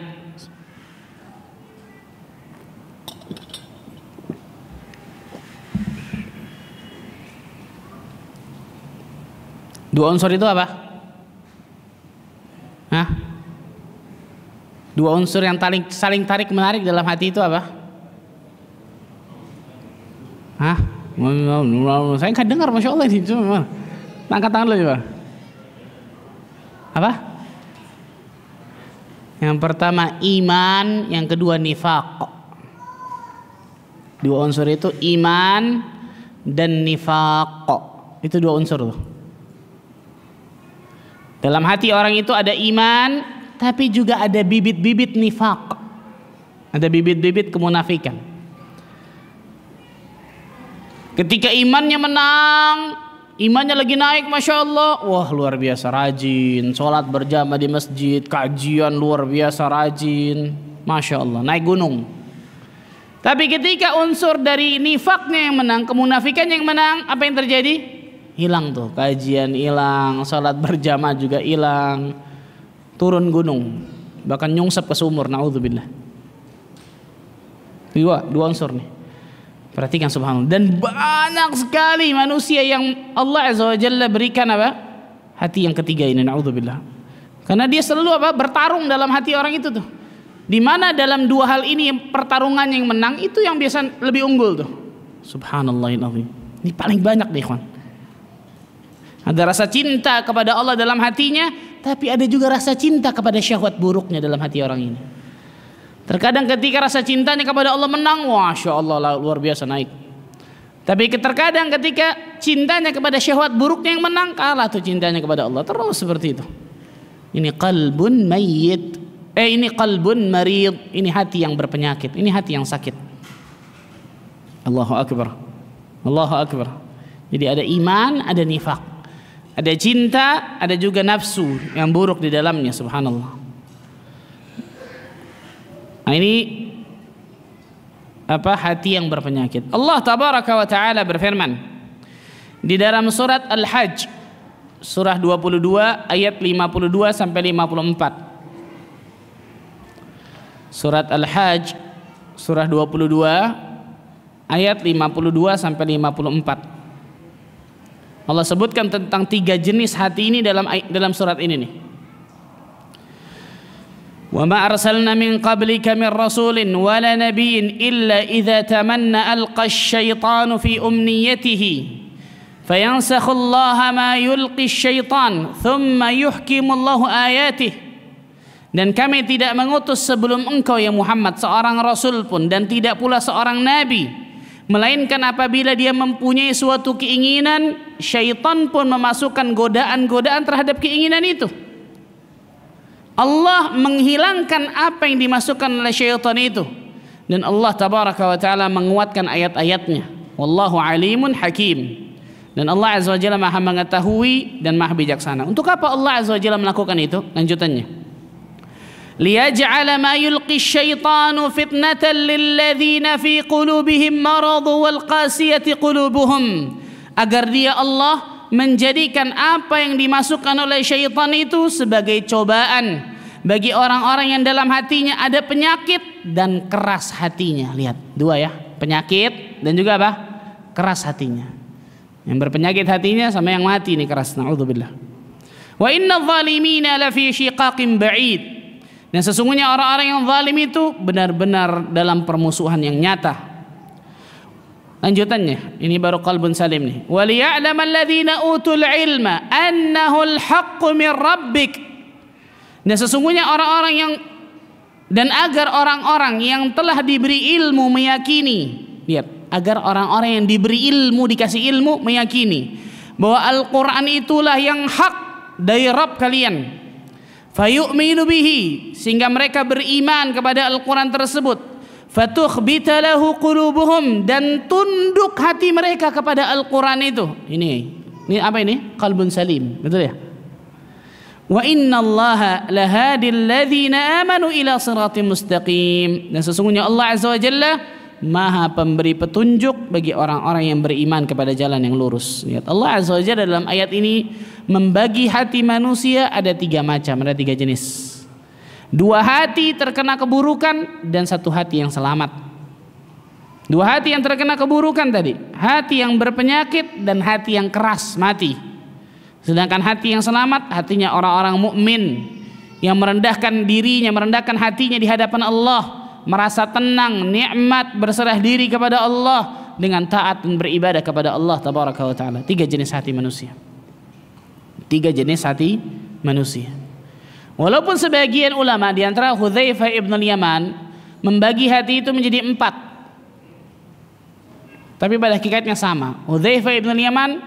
Dua unsur itu apa? Hah? Dua unsur yang saling tarik menarik dalam hati itu apa? Hah? Saya nggak dengar, masya Allah ini. Cuma angkat tangan dulu coba. Apa? Yang pertama iman, yang kedua nifaq. Dua unsur itu iman dan nifaq. Itu dua unsur tuh. Dalam hati orang itu ada iman, tapi juga ada bibit-bibit nifaq. Ada bibit-bibit kemunafikan. Ketika imannya menang, imannya lagi naik, masya Allah, wah luar biasa rajin, sholat berjamaah di masjid, kajian luar biasa rajin, masya Allah, naik gunung. Tapi ketika unsur dari nifaknya yang menang, kemunafikannya yang menang, apa yang terjadi? Hilang tuh, kajian hilang, sholat berjamaah juga hilang, turun gunung, bahkan nyungsep ke sumur, naudzubillah. Dua unsur nih. Perhatikan subhanallah. Dan banyak sekali manusia yang Allah Azza wa Jalla berikan apa? Hati yang ketiga ini, naudzubillah. Karena dia selalu apa? Bertarung dalam hati orang itu tuh. Di mana dalam dua hal ini pertarungan yang menang itu yang biasa lebih unggul tuh. Subhanallahil-azim. Ini paling banyak deh, ikhwan. Ada rasa cinta kepada Allah dalam hatinya, tapi ada juga rasa cinta kepada syahwat buruknya dalam hati orang ini. Terkadang ketika rasa cintanya kepada Allah menang, masya Allah luar biasa naik. Tapi terkadang ketika cintanya kepada syahwat buruknya yang menang, kalah tuh cintanya kepada Allah. Terus seperti itu. Ini qalbun mayyit. Ini qalbun marid. Ini hati yang berpenyakit. Ini hati yang sakit. Allahu Akbar. Allahu Akbar. Jadi ada iman, ada nifaq. Ada cinta, ada juga nafsu yang buruk di dalamnya, subhanallah. Nah, ini apa? Hati yang berpenyakit. Allah tabaraka wa taala berfirman di dalam surat Al-Hajj surah 22 ayat 52 sampai 54. Surat Al-Hajj surah 22 ayat 52 sampai 54. Allah sebutkan tentang tiga jenis hati ini dalam surat ini nih. Wa ma arsalna min qablika min rasulin wala nabiyyin illa idza tamanna alqa asy-syaitanu fi umniyatihi fayansakhu Allah ma yulqi asy-syaitan thumma yuhkimu Allah ayatihi. Dan kami tidak mengutus sebelum engkau ya Muhammad seorang rasul pun dan tidak pula seorang nabi, melainkan apabila dia mempunyai suatu keinginan, syaitan pun memasukkan godaan-godaan terhadap keinginan itu. Allah menghilangkan apa yang dimasukkan oleh syaitan itu, dan Allah tabaraka wa taala menguatkan ayat-ayatnya. Wallahu alimun hakim. Dan Allah azza wa jalla maha mengetahui dan maha bijaksana. Untuk apa Allah azza wa jalla melakukan itu? Lanjutannya, liyaj'ala ma yulqi asy-syaitanu fitnatan lilladzina fi qulubihim marad wal qasiyati qulubuhum, agar dia Allah menjadikan apa yang dimasukkan oleh syaitan itu sebagai cobaan bagi orang-orang yang dalam hatinya ada penyakit dan keras hatinya. Lihat, dua ya, penyakit dan juga apa? Keras hatinya. Yang berpenyakit hatinya sama yang mati ini keras, naudzubillah. Wa inna zalimina lafi shiqaqin ba'id. Dan sesungguhnya orang-orang yang zalim itu benar-benar dalam permusuhan yang nyata. Lanjutannya, ini baru qalbun salim nih. Wa liya'lamal ladzina utul ilma annahu al-haqqu min rabbik. Dan sesungguhnya orang-orang yang, dan agar orang-orang yang telah diberi ilmu meyakini, lihat, agar orang-orang yang diberi ilmu, dikasih ilmu, meyakini bahwa Al-Quran itulah yang hak dari Rabb kalian. Fayu'minu bihi, sehingga mereka beriman kepada Al-Quran tersebut. Fatukhbita lahu qulubuhum, dan tunduk hati mereka kepada Al-Quran itu. Ini apa ini? Qalbun salim, betul ya? Wa innallaha lahadil ladzina amanu ila siratim mustaqim. Dan sesungguhnya Allah Azza wa Jalla Maha pemberi petunjuk bagi orang-orang yang beriman kepada jalan yang lurus. Lihat, Allah Azza wa Jalla dalam ayat ini membagi hati manusia ada 3 macam, ada 3 jenis. 2 hati terkena keburukan dan 1 hati yang selamat. 2 hati yang terkena keburukan tadi, hati yang berpenyakit dan hati yang keras mati. Sedangkan hati yang selamat, hatinya orang-orang mukmin yang merendahkan dirinya, merendahkan hatinya di hadapan Allah, merasa tenang, nikmat, berserah diri kepada Allah dengan taat dan beribadah kepada Allah tabaraka wa taala. 3 jenis hati manusia. 3 jenis hati manusia. Walaupun sebagian ulama di antara Hudzaifah ibn al-Yaman membagi hati itu menjadi 4, tapi pada hakikatnya sama. Hudzaifah ibn al-Yaman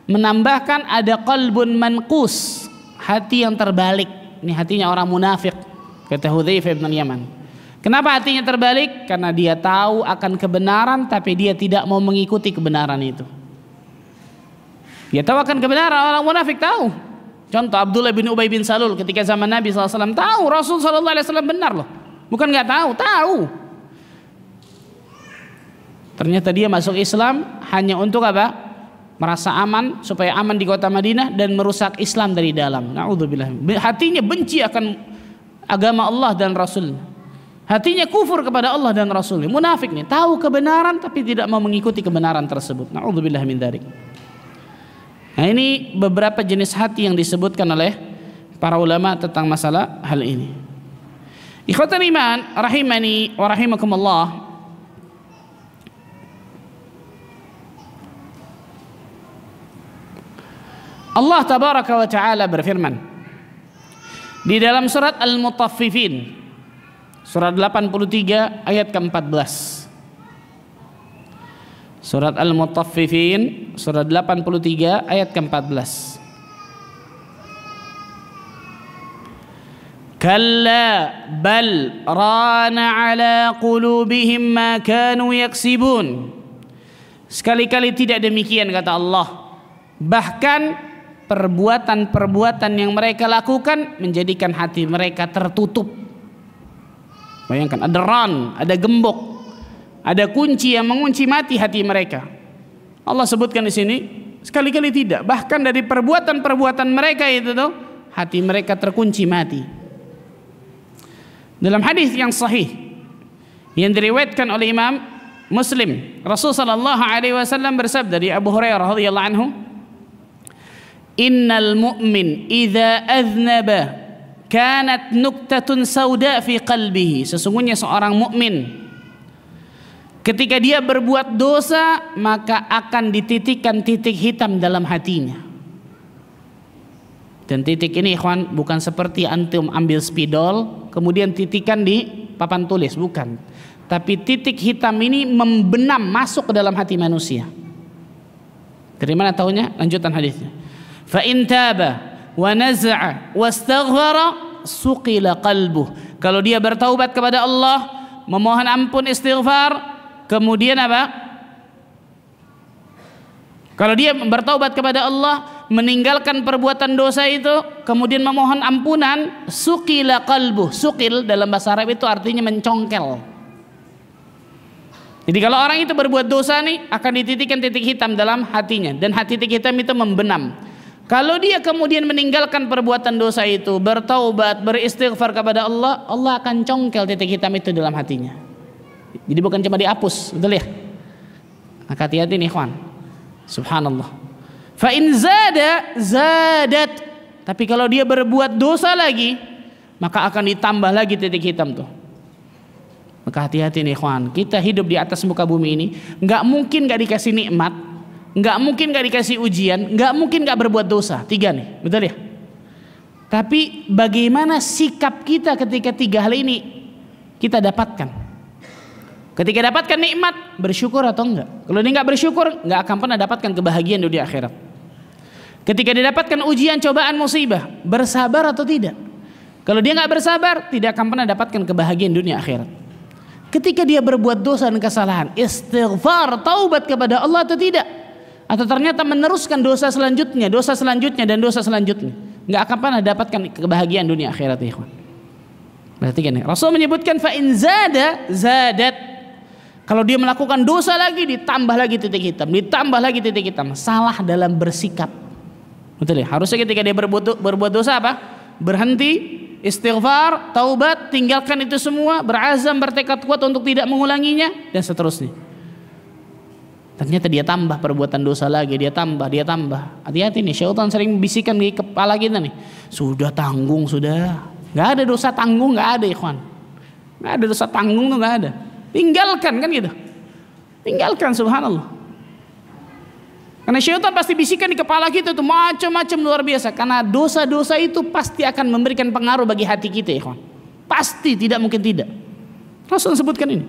menambahkan ada qalbun manqus, hati yang terbalik. Ini hatinya orang munafik, kata Hudzaifah ibn al-Yaman. Kenapa hatinya terbalik? Karena dia tahu akan kebenaran tapi dia tidak mau mengikuti kebenaran itu. Dia tahu akan kebenaran, orang munafik tahu. Contoh Abdullah bin Ubay bin Salul ketika zaman Nabi SAW, tahu Rasul SAW benar loh, bukan nggak tahu, tahu. Ternyata dia masuk Islam hanya untuk apa? Merasa aman, supaya aman di kota Madinah dan merusak Islam dari dalam. Na'udzubillah. Hatinya benci akan agama Allah dan Rasul. Hatinya kufur kepada Allah dan Rasul. Munafik nih, tahu kebenaran tapi tidak mau mengikuti kebenaran tersebut. Na'udzubillah min dzalik. Nah, ini beberapa jenis hati yang disebutkan oleh para ulama tentang masalah hal ini. Ikhwatal iman rahimani wa rahimakumullah. Allah tabaraka wa taala berfirman di dalam surat Al-Mutaffifin, surat 83 ayat ke-14. Surat Al-Mutaffifin, surat 83 ayat ke-14. Kalla bal rana ala qulubihim ma kanu yaksibun. Sekali-kali tidak demikian, kata Allah. Bahkan perbuatan-perbuatan yang mereka lakukan menjadikan hati mereka tertutup. Bayangkan, ada ran, ada gembok, ada kunci yang mengunci mati hati mereka. Allah sebutkan di sini, sekali-kali tidak. Bahkan dari perbuatan-perbuatan mereka itu tuh, hati mereka terkunci mati. Dalam hadis yang sahih yang diriwayatkan oleh Imam Muslim, Rasul sallallahu alaihi wasallam bersabda dari Abu Hurairah radhiyallahu anhu, "Innal mu'min idza aznaba kanat nuktatun sauda fi qalbihi." Sesungguhnya seorang mukmin ketika dia berbuat dosa, maka akan dititikkan titik hitam dalam hatinya. Dan titik ini, ikhwan, bukan seperti antum ambil spidol kemudian titikkan di papan tulis, bukan. Tapi titik hitam ini membenam masuk ke dalam hati manusia. Dari mana tahunya? Lanjutan hadisnya. Fa in taba wa naza'a wastaghfara suqila qalbuh. Kalau dia bertaubat kepada Allah, memohon ampun, istighfar, kemudian apa? Kalau dia bertaubat kepada Allah, meninggalkan perbuatan dosa itu, kemudian memohon ampunan, suqila qalbuh. Suqil dalam bahasa Arab itu artinya mencongkel. Jadi kalau orang itu berbuat dosa nih, akan dititikkan titik hitam dalam hatinya, dan titik hitam itu membenam. Kalau dia kemudian meninggalkan perbuatan dosa itu, bertaubat, beristighfar kepada Allah, Allah akan congkel titik hitam itu dalam hatinya. Jadi bukan cuma dihapus, betul ya? Maka hati-hati nih, ikhwan. Subhanallah. Fa in zada zadat. Tapi kalau dia berbuat dosa lagi, maka akan ditambah lagi titik hitam tuh. Maka hati-hati nih ikhwan, kita hidup di atas muka bumi ini, nggak mungkin nggak dikasih nikmat, nggak mungkin nggak dikasih ujian, nggak mungkin nggak berbuat dosa. 3 nih, betul ya? Tapi bagaimana sikap kita ketika 3 hal ini kita dapatkan? Ketika dapatkan nikmat, bersyukur atau enggak? Kalau dia nggak bersyukur, nggak akan pernah dapatkan kebahagiaan di akhirat. Ketika didapatkan ujian, cobaan, musibah, bersabar atau tidak? Kalau dia nggak bersabar, tidak akan pernah dapatkan kebahagiaan dunia akhirat. Ketika dia berbuat dosa dan kesalahan, istighfar, taubat kepada Allah atau tidak? Atau ternyata meneruskan dosa selanjutnya, dan dosa selanjutnya, nggak akan pernah dapatkan kebahagiaan dunia akhirat, ikhwan. Perhatikan nih, Rasul menyebutkan fa in zadat. Kalau dia melakukan dosa lagi, ditambah lagi titik hitam, ditambah lagi titik hitam. Salah dalam bersikap. Betul ya? Harusnya ketika dia berbuat dosa apa? Berhenti, istighfar, taubat, tinggalkan itu semua, berazam, bertekad kuat untuk tidak mengulanginya, dan seterusnya. Ternyata dia tambah perbuatan dosa lagi, dia tambah. Hati-hati nih, syaitan sering bisikan di kepala kita nih. Sudah tanggung, sudah. Gak ada dosa tanggung, gak ada ikhwan. Gak ada dosa tanggung tuh gak ada. Tinggalkan kan gitu. Tinggalkan, subhanallah. Karena syaitan pasti bisikan di kepala kita tuh macam-macam luar biasa. Karena dosa-dosa itu pasti akan memberikan pengaruh bagi hati kita, ikhwan. Pasti, tidak mungkin tidak. Rasul sebutkan ini.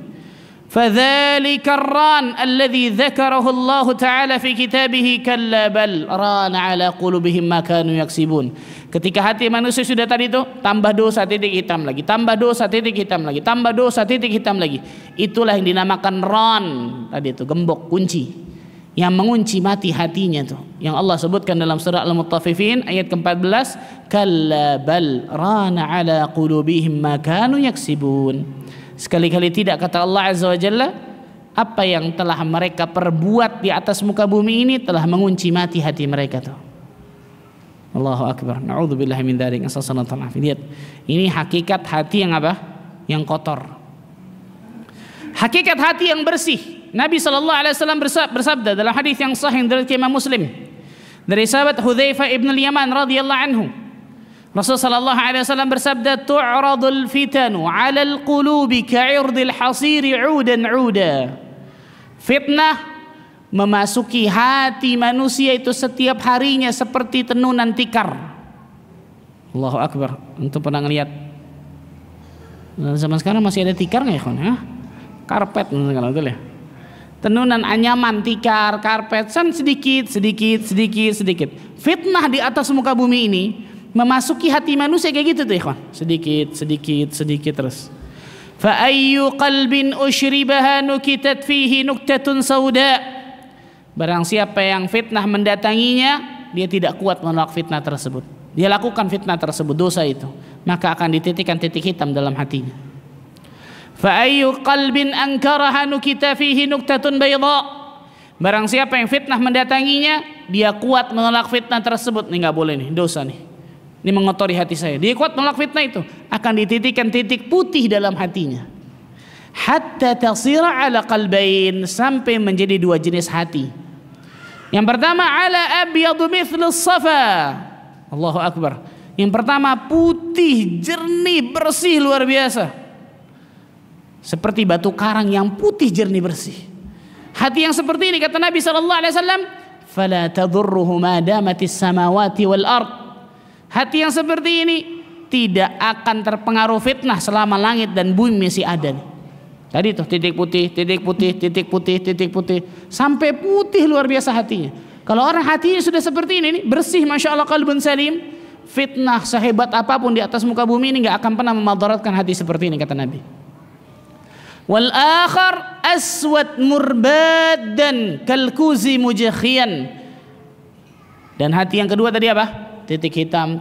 Fadzalika ar-ran alladhi dzakarahu Allah Ta'ala fi kitabih kalla bal rana ala qulubihim ma kanu yaksibun. Ketika hati manusia sudah tadi itu tambah dosa titik hitam lagi, tambah dosa titik hitam lagi, tambah dosa titik hitam lagi. Itulah yang dinamakan ran. Tadi itu gembok, kunci yang mengunci mati hatinya tuh. Yang Allah sebutkan dalam surah Al-Mutaffifin ayat ke-14, kalla bal rana ala qulubihim ma kanu yaksibun. Sekali-kali tidak, kata Allah Azza wa Jalla, apa yang telah mereka perbuat di atas muka bumi ini telah mengunci mati hati mereka tuh. Allahu Akbar. Na'udzubillahi min dzalik. Lihat. Ini hakikat hati yang apa? Yang kotor. Hakikat hati yang bersih. Nabi SAW bersabda dalam hadis yang sahih dari Imam Muslim dari sahabat Hudzaifah ibn al-Yaman radhiyallahu anhu. Rasul sallallahu alaihi wasallam bersabda, tu'radul fitanu 'alal qulubi ka'irdil hasiri 'udan 'uda. Fitnah memasuki hati manusia itu setiap harinya seperti tenunan tikar. Allahu Akbar. Untuk pernah ngelihat zaman sekarang masih ada tikar nggak ya, kawan? Karpet kalau betul ya. Tenunan anyaman, tikar, karpet, sedikit. Fitnah di atas muka bumi ini memasuki hati manusia kayak gitu tuh, ikhwan. Sedikit terus. Fa ayyu qalbin ushribaha nukitat fihi nuktatun sauda. Barang siapa yang fitnah mendatanginya, dia tidak kuat menolak fitnah tersebut. Dia lakukan fitnah tersebut, dosa itu, maka akan dititikkan titik hitam dalam hatinya. Fa ayyu qalbin ankaraha nukita fihi nuktatun bayda. Barang siapa yang fitnah mendatanginya, dia kuat menolak fitnah tersebut. Ini enggak boleh nih, dosa nih. Ini mengotori hati saya. Dia kuat menolak fitnah itu, akan dititikkan titik putih dalam hatinya. Hatta tasira ala qalbain, sampai menjadi 2 jenis hati. Yang pertama ala abyadu mithlu safa. Allahu Akbar. Yang pertama putih, jernih, bersih luar biasa. Seperti batu karang yang putih, jernih, bersih. Hati yang seperti ini kata Nabi SAW, fala tadurruhu ma damatis samawati wal ard. Hati yang seperti ini tidak akan terpengaruh fitnah selama langit dan bumi masih ada. Tadi tuh titik putih, sampai putih luar biasa hatinya. Kalau orang hatinya sudah seperti ini, bersih, masya Allah, qalbun salim, fitnah sehebat apapun di atas muka bumi ini nggak akan pernah memadaratkan hati seperti ini, kata Nabi. Wal akhar aswad murbadan kalkuzi mujakhian. Dan hati yang kedua tadi apa? Titik hitam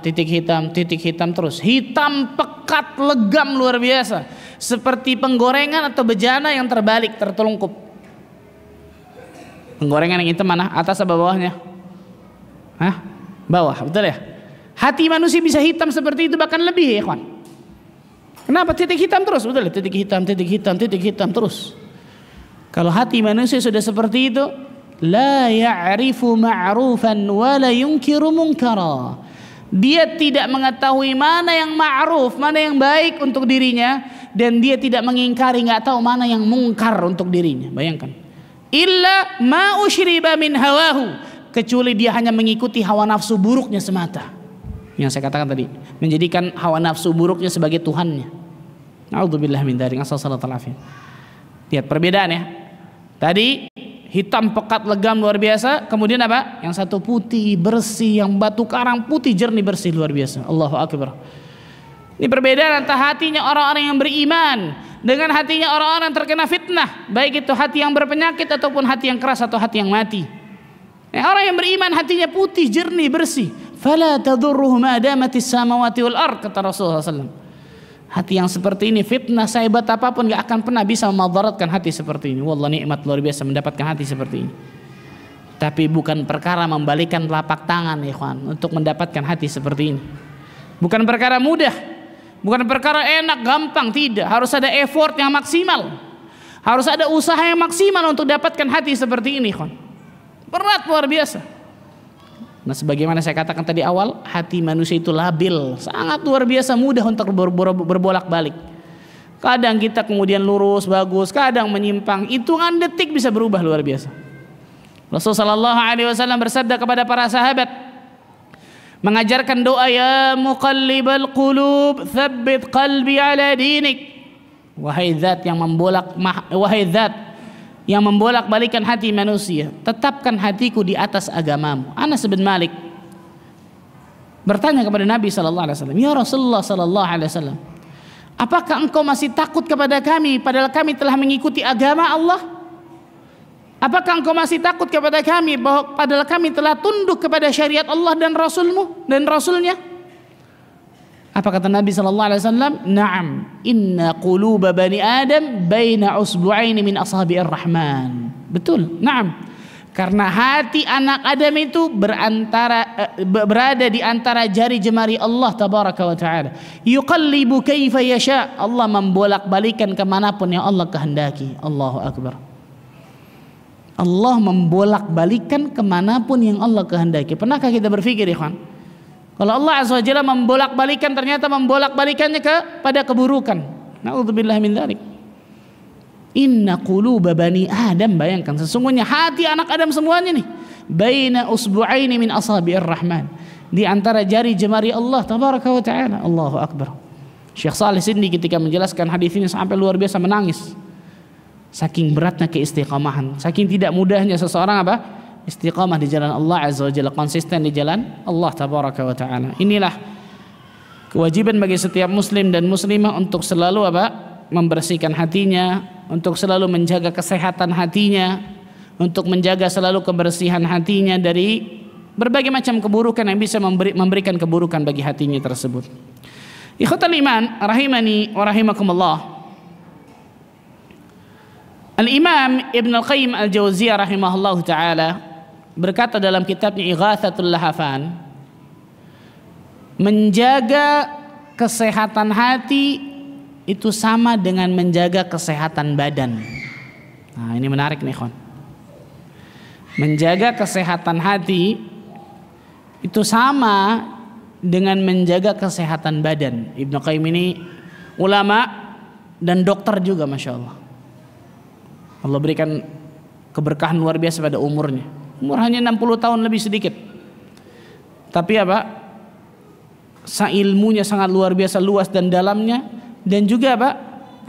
terus. Hitam pekat, legam luar biasa. Seperti penggorengan atau bejana yang terbalik, tertelungkup. Penggorengan yang hitam mana? Atas atau bawahnya? Bawah, betul ya? Hati manusia bisa hitam seperti itu, bahkan lebih, ya kawan. Kenapa? Titik hitam terus, betul ya? Titik hitam terus. Kalau hati manusia sudah seperti itu, la ya'rifu ma'rufan wa la yunkiru munkara. Dia tidak mengetahui mana yang ma'ruf, mana yang baik untuk dirinya, dan dia tidak mengingkari, nggak tahu mana yang mungkar untuk dirinya. Bayangkan. Illa ma usyriba min hawahu, kecuali dia hanya mengikuti hawa nafsu buruknya semata. Yang saya katakan tadi, menjadikan hawa nafsu buruknya sebagai Tuhannya. A'udzubillah min dzalik. Assalamualaikum warahmatullahi wabarakatuh. Lihat perbedaan ya. Tadi hitam pekat legam luar biasa, kemudian apa? Yang satu putih bersih, yang batu karang putih jernih bersih luar biasa. Allahu akbar. Ini perbedaan antara hatinya orang-orang yang beriman dengan hatinya orang-orang yang terkena fitnah, baik itu hati yang berpenyakit ataupun hati yang keras atau hati yang mati. Orang yang beriman hatinya putih jernih bersih. Fala tadurruhu ma damatis samawati wal ard, kata Rasulullah SAW. Hati yang seperti ini, fitnah sehebat apapun gak akan pernah bisa memadaratkan hati seperti ini. Wallah, nikmat luar biasa mendapatkan hati seperti ini. Tapi bukan perkara membalikan telapak tangan ya ikhwan untuk mendapatkan hati seperti ini. Bukan perkara mudah, bukan perkara enak gampang, tidak. Harus ada effort yang maksimal, harus ada usaha yang maksimal untuk dapatkan hati seperti ini ikhwan. Berat luar biasa. Nah, sebagaimana saya katakan tadi awal, hati manusia itu labil, sangat luar biasa mudah untuk berbolak-balik. Kadang kita kemudian lurus, bagus, kadang menyimpang. Hitungan detik bisa berubah luar biasa. Rasulullah SAW bersabda kepada para sahabat, mengajarkan doa, ya muqallibal qulub, tsabbit qalbi ala dinik. Wahai zat yang membolak-balikan hati manusia, tetapkan hatiku di atas agamamu. Anas bin Malik bertanya kepada Nabi SAW, ya Rasulullah SAW, apakah engkau masih takut kepada kami padahal kami telah mengikuti agama Allah? Apakah engkau masih takut kepada kami bahwa padahal kami telah tunduk kepada syariat Allah dan Rasulmu dan Rasulnya? Apa kata Nabi SAW? Naam, inna quluba bani Adam baina usbu'aini min asabi'ir rahman. Betul, naam. Karena hati anak Adam itu berada di antara jari jemari Allah tabaraka wa ta'ala. Yuqallibu kaifa yasha. Allah membolak-balikan kemanapun yang Allah kehendaki. Allahu akbar. Allah membolak-balikan kemanapun yang Allah kehendaki. Pernahkah kita berpikir ikhwan, kalau Allah Azza wa Jalla membolak-balikan, ternyata membolak-balikannya kepada keburukan. Na'udzubillah min dzalik. Inna quluba bani Adam, bayangkan sesungguhnya hati anak Adam semuanya nih, baina usbu'aini min asabi'ir rahman, di antara jari jemari Allah tabaraka wa taala. Allahu akbar. Syekh Salih Sindi ketika menjelaskan hadis ini sampai luar biasa menangis. Saking beratnya keistiqamahan, saking tidak mudahnya seseorang istiqamah di jalan Allah Azza wa Jalla, konsisten di jalan Allah tabaraka wa taala. Inilah kewajiban bagi setiap muslim dan muslimah untuk selalu membersihkan hatinya, untuk selalu menjaga kesehatan hatinya, untuk menjaga selalu kebersihan hatinya dari berbagai macam keburukan yang bisa memberikan keburukan bagi hatinya tersebut. Ikhwatal iman rahimani wa rahimakumullah. Al-Imam Ibn Al-Qayyim Al-Jauziyah rahimahullahu taala berkata dalam kitabnya Ighatsatul Lahafan, menjaga kesehatan hati itu sama dengan menjaga kesehatan badan. Nah, ini menarik nih kawan. Menjaga kesehatan hati itu sama dengan menjaga kesehatan badan. Ibnu Qayyim ini ulama dan dokter juga, masya Allah. Allah berikan keberkahan luar biasa pada umurnya. Umur hanya 60 tahun lebih sedikit. Tapi ilmunya sangat luar biasa luas dan dalamnya, dan juga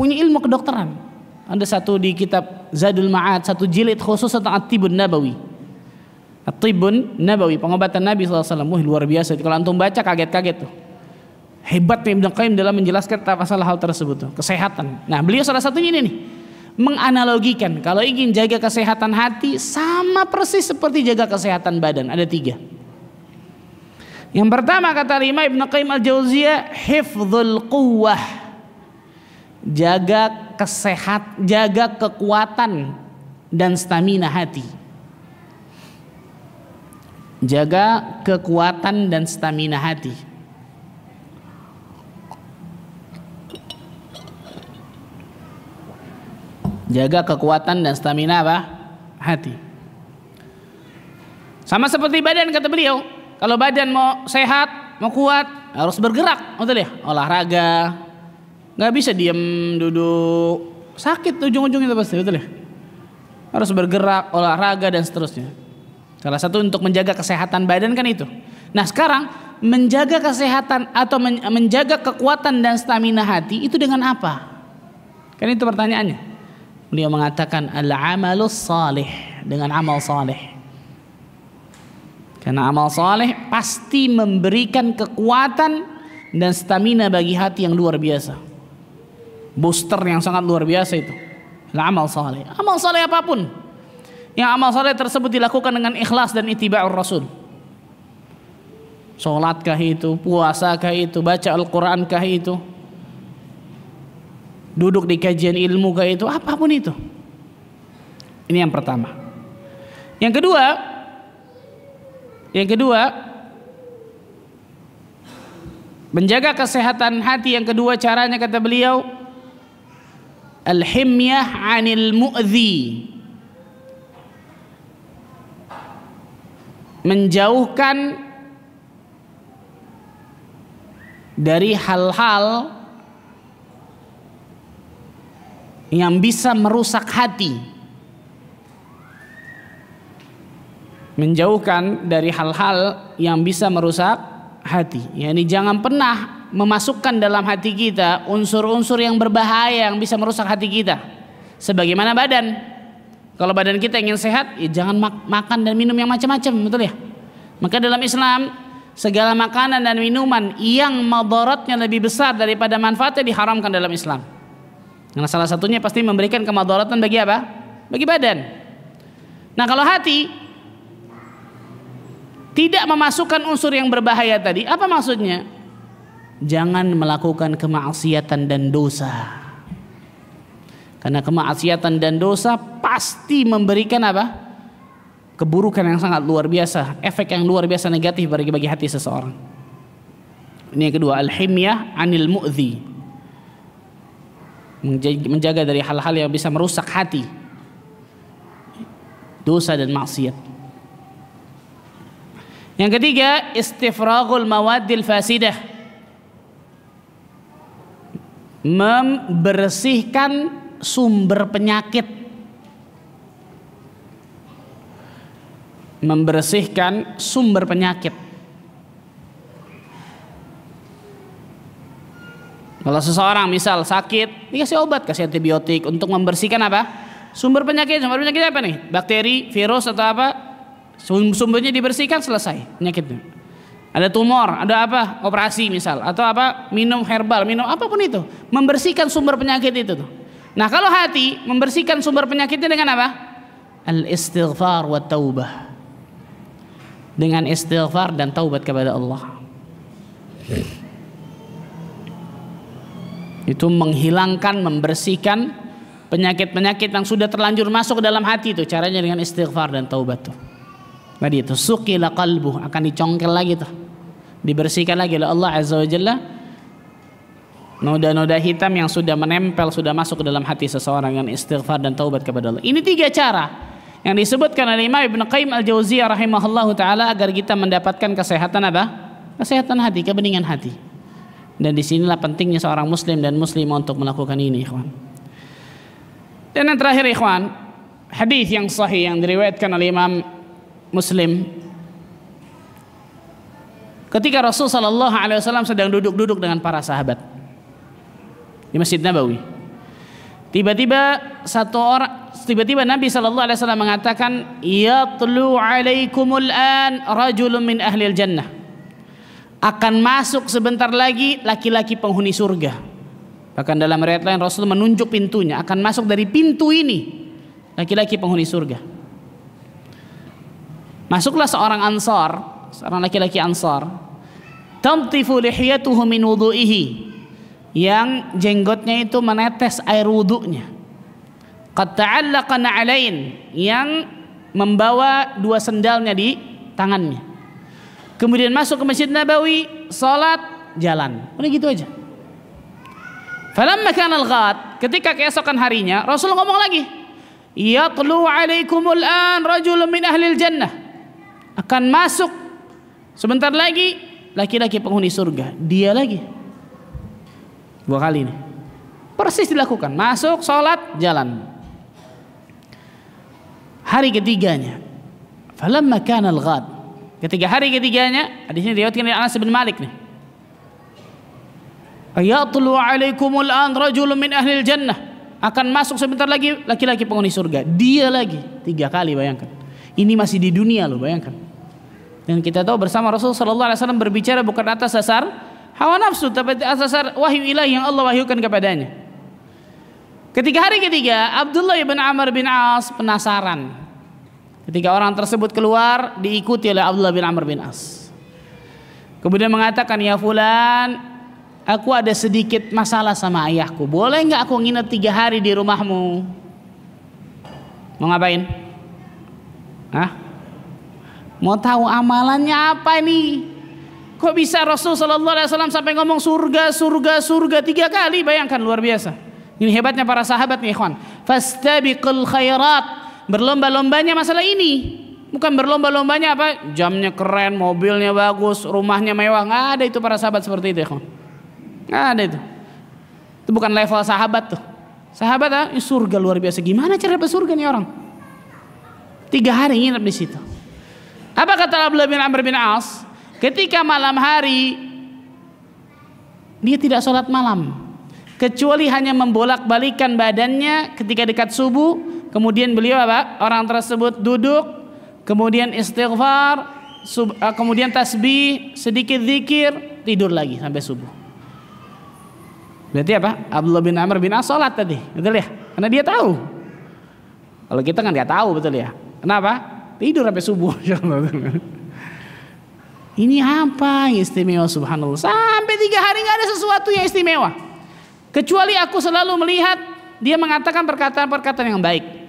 punya ilmu kedokteran. Ada satu di kitab Zadul Ma'ad, satu jilid khusus tentang At-Tibbun Nabawi. At-Tibbun Nabawi, pengobatan Nabi SAW. Luar biasa. Kalau antum baca kaget-kaget tuh. Hebatnya Ibnu Qayyim dalam menjelaskan tentang masalah hal tersebut tuh, kesehatan. Nah, beliau salah satunya ini nih, menganalogikan kalau ingin jaga kesehatan hati sama persis seperti jaga kesehatan badan. Ada 3. Yang pertama kata Imam Ibnu Qayyim Al-Jauziyah, hifdzul quwwah, jaga kekuatan dan stamina hati. Jaga kekuatan dan stamina hati. Jaga kekuatan dan stamina hati. Sama seperti badan kata beliau. Kalau badan mau sehat, mau kuat harus bergerak, betul ya? Olahraga. Nggak bisa diam duduk, sakit ujung-ujungnya itu pasti, betul ya? Harus bergerak, olahraga dan seterusnya. Salah satu untuk menjaga kesehatan badan kan itu. Nah sekarang menjaga kesehatan atau menjaga kekuatan dan stamina hati itu dengan apa? Kan itu pertanyaannya. Beliau mengatakan al-amalus salih, dengan amal saleh. Karena amal saleh pasti memberikan kekuatan dan stamina bagi hati yang luar biasa. Booster yang sangat luar biasa itu. Amal saleh. Amal saleh apapun. Yang amal saleh tersebut dilakukan dengan ikhlas dan ittiba'ur rasul. Sholatkah itu, puasakah itu, baca Al-Quran kah itu, duduk di kajian ilmu kah itu, apapun itu. Ini yang pertama. Yang kedua, menjaga kesehatan hati yang kedua caranya kata beliau al-himyah 'anil mu'dhi, menjauhkan dari hal-hal yang bisa merusak hati. Menjauhkan dari hal-hal yang bisa merusak hati. Yani jangan pernah memasukkan dalam hati kita unsur-unsur yang berbahaya yang bisa merusak hati kita. Sebagaimana badan. Kalau badan kita ingin sehat, ya jangan makan dan minum yang macam-macam, betul ya? Maka dalam Islam segala makanan dan minuman yang madaratnya lebih besar daripada manfaatnya diharamkan dalam Islam. Karena salah satunya pasti memberikan kemadaratan bagi apa? Bagi badan. Nah kalau hati tidak memasukkan unsur yang berbahaya tadi, apa maksudnya? Jangan melakukan kemaksiatan dan dosa. Karena kemaksiatan dan dosa pasti memberikan apa? Keburukan yang sangat luar biasa, efek yang luar biasa negatif bagi hati seseorang. Ini yang kedua, al-himyah 'anil mu'dhi. Menjaga dari hal-hal yang bisa merusak hati. Dosa dan maksiat. Yang ketiga, istifraghul mawaddil fasidah. Membersihkan sumber penyakit. Membersihkan sumber penyakit. Kalau seseorang misal sakit, dikasih obat, kasih antibiotik untuk membersihkan apa? Sumber penyakit. Sumber penyakit apa nih? Bakteri, virus atau apa? Sumbernya dibersihkan, selesai penyakitnya. Ada tumor, ada apa? Operasi misal, atau apa? Minum herbal, minum apapun itu, membersihkan sumber penyakit itu tuh. Nah kalau hati membersihkan sumber penyakitnya dengan apa? Al-istighfar wa taubah. Dengan istighfar dan taubat kepada Allah. Itu menghilangkan, membersihkan penyakit-penyakit yang sudah terlanjur masuk ke dalam hati itu. Caranya dengan istighfar dan taubat tuh. Tadi itu suqila qalbuh, akan dicongkel lagi tuh, dibersihkan lagi oleh Allah Azza wa Jalla noda-noda hitam yang sudah menempel, sudah masuk ke dalam hati seseorang dengan istighfar dan taubat kepada Allah. Ini 3 cara yang disebutkan oleh Imam Ibnu Qayyim Al-Jauziyah rahimahullahu taala agar kita mendapatkan kesehatan apa? Kesehatan hati, kebeningan hati. Dan disinilah pentingnya seorang muslim dan muslimah untuk melakukan ini, ikhwan. Dan yang terakhir, ikhwan, hadis yang sahih yang diriwayatkan oleh Imam Muslim, ketika Rasul sallallahu alaihi wasallam sedang duduk-duduk dengan para sahabat di Masjid Nabawi, tiba-tiba Nabi sallallahu alaihi wasallam mengatakan, yatlu alaikumul an rajulun min ahlil jannah, akan masuk sebentar lagi laki-laki penghuni surga. Bahkan dalam riwayat lain Rasul menunjuk pintunya, akan masuk dari pintu ini laki-laki penghuni surga. Masuklah seorang ansar, seorang laki-laki ansar, tamtifu lihiyatuhu min wudu'ihi, yang jenggotnya itu menetes air wudunya. Qad ta'allaqa na'alain, yang membawa 2 sendalnya di tangannya. Kemudian masuk ke Masjid Nabawi, salat, jalan. Udah gitu aja. Falamma kana al-ghad, ketika keesokan harinya Rasul ngomong lagi, yatlu alaikumul an rajulun min ahlil jannah, akan masuk sebentar lagi laki-laki penghuni surga. Dia lagi. 2 kali nih. Persis dilakukan. Masuk, sholat, jalan. Hari ketiganya, falamma kana al-ghad. Ketika hari ketiganya, di sini diriwayatkan oleh Anas bin Malik nih. Ayatlu alaikumul an rajulun min ahlil jannah. Akan masuk sebentar lagi laki-laki penghuni surga. Dia lagi 3 kali, bayangkan. Ini masih di dunia loh, bayangkan. Dan kita tahu bersama Rasul sallallahu alaihi wasallam berbicara bukan atas dasar hawa nafsu, tapi atas dasar wahyu ilahi yang Allah wahyukan kepadanya. Ketika hari ketiga, Abdullah bin Amr bin As penasaran. Ketika orang tersebut keluar, diikuti oleh Abdullah bin Amr bin As. Kemudian mengatakan, ya fulan, aku ada sedikit masalah sama ayahku. Boleh nggak aku nginep 3 hari di rumahmu? Mau ngapain? Hah? Mau tahu amalannya apa nih? Kok bisa Rasul sallallahu alaihi wasallam sampai ngomong surga, surga, surga 3 kali? Bayangkan, luar biasa. Ini hebatnya para sahabat nih, ikhwan. Fastabiqul khairat. Berlomba-lombanya masalah ini. Bukan berlomba-lombanya apa? Jamnya keren, mobilnya bagus, rumahnya mewah. Nggak ada itu para sahabat seperti itu, ikhwan. Nggak ada itu. Itu bukan level sahabat tuh. Sahabat ini surga luar biasa. Gimana cara dapat surga nih orang? 3 hari nginep di situ. Apa kata Abdullah bin Amr bin As? Ketika malam hari dia tidak sholat malam, kecuali hanya membolak-balikan badannya ketika dekat subuh. Kemudian beliau apa? Orang tersebut duduk, kemudian istighfar, kemudian tasbih, sedikit zikir, tidur lagi sampai subuh. Berarti apa? Abdullah bin Amr bin As sholat tadi, betul ya? Karena dia tahu. Kalau kita kan nggak tahu, betul ya? Kenapa? Tidur sampai subuh. Ini apa yang istimewa, subhanallah? Sampai 3 hari nggak ada sesuatu yang istimewa. Kecuali aku selalu melihat dia mengatakan perkataan-perkataan yang baik.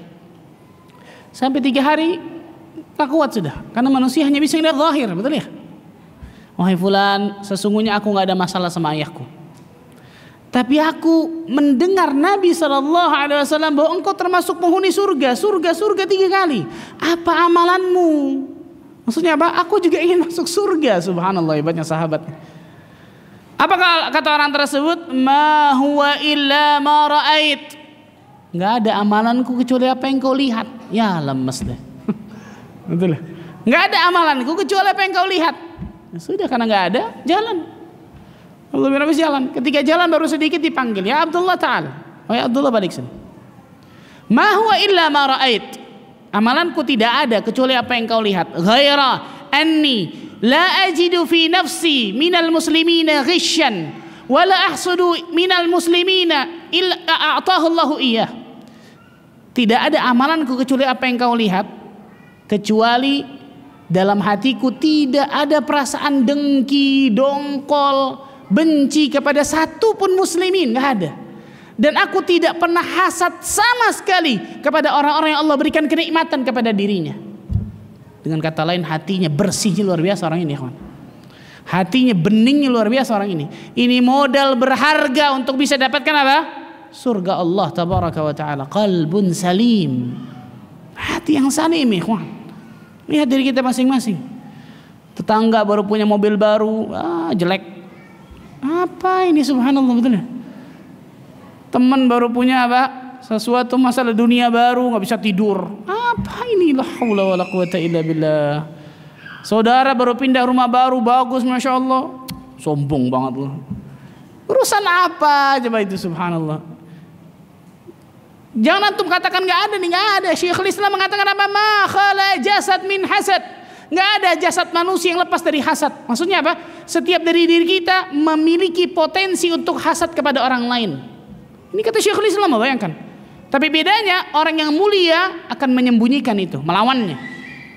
Sampai 3 hari tak kuat sudah. Karena manusia hanya bisa melihat zahir, betul ya? Wahai fulan, sesungguhnya aku nggak ada masalah sama ayahku. Tapi aku mendengar Nabi SAW bahwa engkau termasuk penghuni surga. Surga 3 kali. Apa amalanmu? Maksudnya apa? Aku juga ingin masuk surga. Subhanallah, hebatnya sahabat. Apa kata orang tersebut? Ma huwa illa ma ra'ait. Nggak ada amalanku kecuali apa yang kau lihat. Ya lemes deh. Betul. Nggak ada amalanku kecuali apa yang kau lihat. Ya sudah, karena nggak ada, jalan. Allah bin Abi jalan. Ketika jalan baru sedikit dipanggil, ya Abdullah ta'ala. Oh ya Abdullah, balik sini. Ma huwa illa ma ra'ait. Amalanku tidak ada kecuali apa yang kau lihat. Ghaira anni la ajidu fi nafsi minal muslimina ghishan wa la ahsudu minal muslimina illa a'tahu Allahu iyyah. Tidak ada amalanku kecuali apa yang kau lihat, kecuali dalam hatiku tidak ada perasaan dengki, dongkol, benci kepada satu pun muslimin, nggak ada. Dan aku tidak pernah hasad sama sekali kepada orang-orang yang Allah berikan kenikmatan kepada dirinya. Dengan kata lain, hatinya bersihnya luar biasa orang ini, kawan. Hatinya beningnya luar biasa orang ini. Ini modal berharga untuk bisa dapatkan apa? Surga Allah tabaraka wa ta'ala. Qalbun salim. Hati yang salim, kawan. Lihat diri kita masing-masing. Tetangga baru punya mobil baru, jelek. Apa ini, subhanallah, betul ya? Teman baru punya apa? Sesuatu masalah dunia baru, nggak bisa tidur. Apa ini? La haula wala quwata illa billah. Saudara baru pindah rumah baru, bagus, masya Allah. Sombong banget loh. Urusan apa coba itu, subhanallah. Jangan antum katakan nggak ada nih, nggak ada. Syekhul Islam mengatakan apa? Ma khala jasad min hasad. Nggak ada jasad manusia yang lepas dari hasad. Maksudnya apa? Setiap dari diri kita memiliki potensi untuk hasad kepada orang lain. Ini kata Syekhul Islam, bayangkan. Tapi bedanya orang yang mulia akan menyembunyikan itu, melawannya.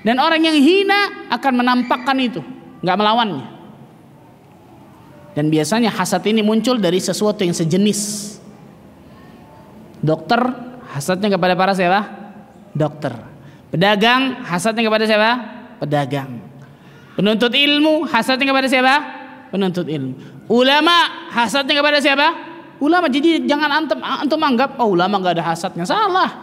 Dan orang yang hina akan menampakkan itu, nggak melawannya. Dan biasanya hasad ini muncul dari sesuatu yang sejenis. Dokter hasadnya kepada para siapa? Dokter. Pedagang hasadnya kepada siapa? Pedagang. Penuntut ilmu hasadnya kepada siapa? Penuntut ilmu. Ulama hasadnya kepada siapa? Ulama. Jadi jangan antum anggap ulama nggak ada hasadnya. Salah.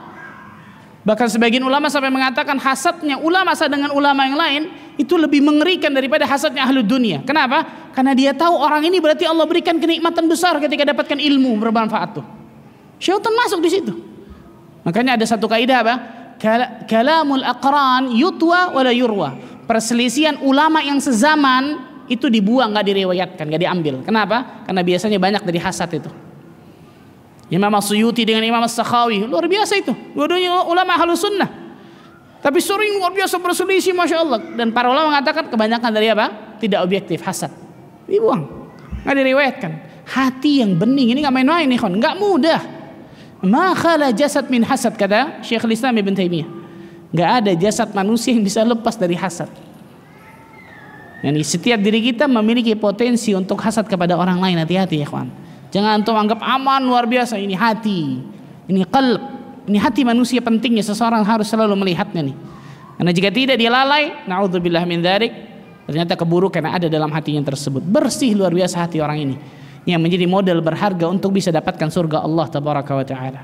Bahkan sebagian ulama sampai mengatakan hasadnya ulama dengan ulama yang lain itu lebih mengerikan daripada hasadnya ahlu dunia. Kenapa? Karena dia tahu orang ini berarti Allah berikan kenikmatan besar ketika dapatkan ilmu bermanfaat tuh. Syaitan masuk di situ. Makanya ada satu kaidah apa? Kalamul aqran yutwa wala yurwa. Perselisihan ulama yang sezaman itu dibuang, nggak diriwayatkan, nggak diambil. Kenapa? Karena biasanya banyak dari hasad itu. Imam As-Suyuti dengan Imam As-Sakhawi luar biasa itu. Dua-duanya ulama Ahlus Sunnah. Tapi sering luar biasa berselisih, masya Allah. Dan para ulama mengatakan kebanyakan dari apa? Tidak objektif, hasad. Dibuang, nggak diriwayatkan. Hati yang bening ini nggak main-main nih, nggak mudah. Ma khala jasad min hasad, kata Syekhul Islam Ibn Taimiyah. Nggak ada jasad manusia yang bisa lepas dari hasad. Yani setiap diri kita memiliki potensi untuk hasad kepada orang lain. Hati-hati ya kawan. Jangan antum anggap aman luar biasa. Ini hati, ini qalb, ini hati manusia pentingnya. Seseorang harus selalu melihatnya nih. Karena jika tidak dia lalai, na'udzubillah min dzalik, ternyata keburukan ada dalam hatinya tersebut. Bersih luar biasa hati orang ini, yang menjadi model berharga untuk bisa dapatkan surga Allah tabaraka wa taala.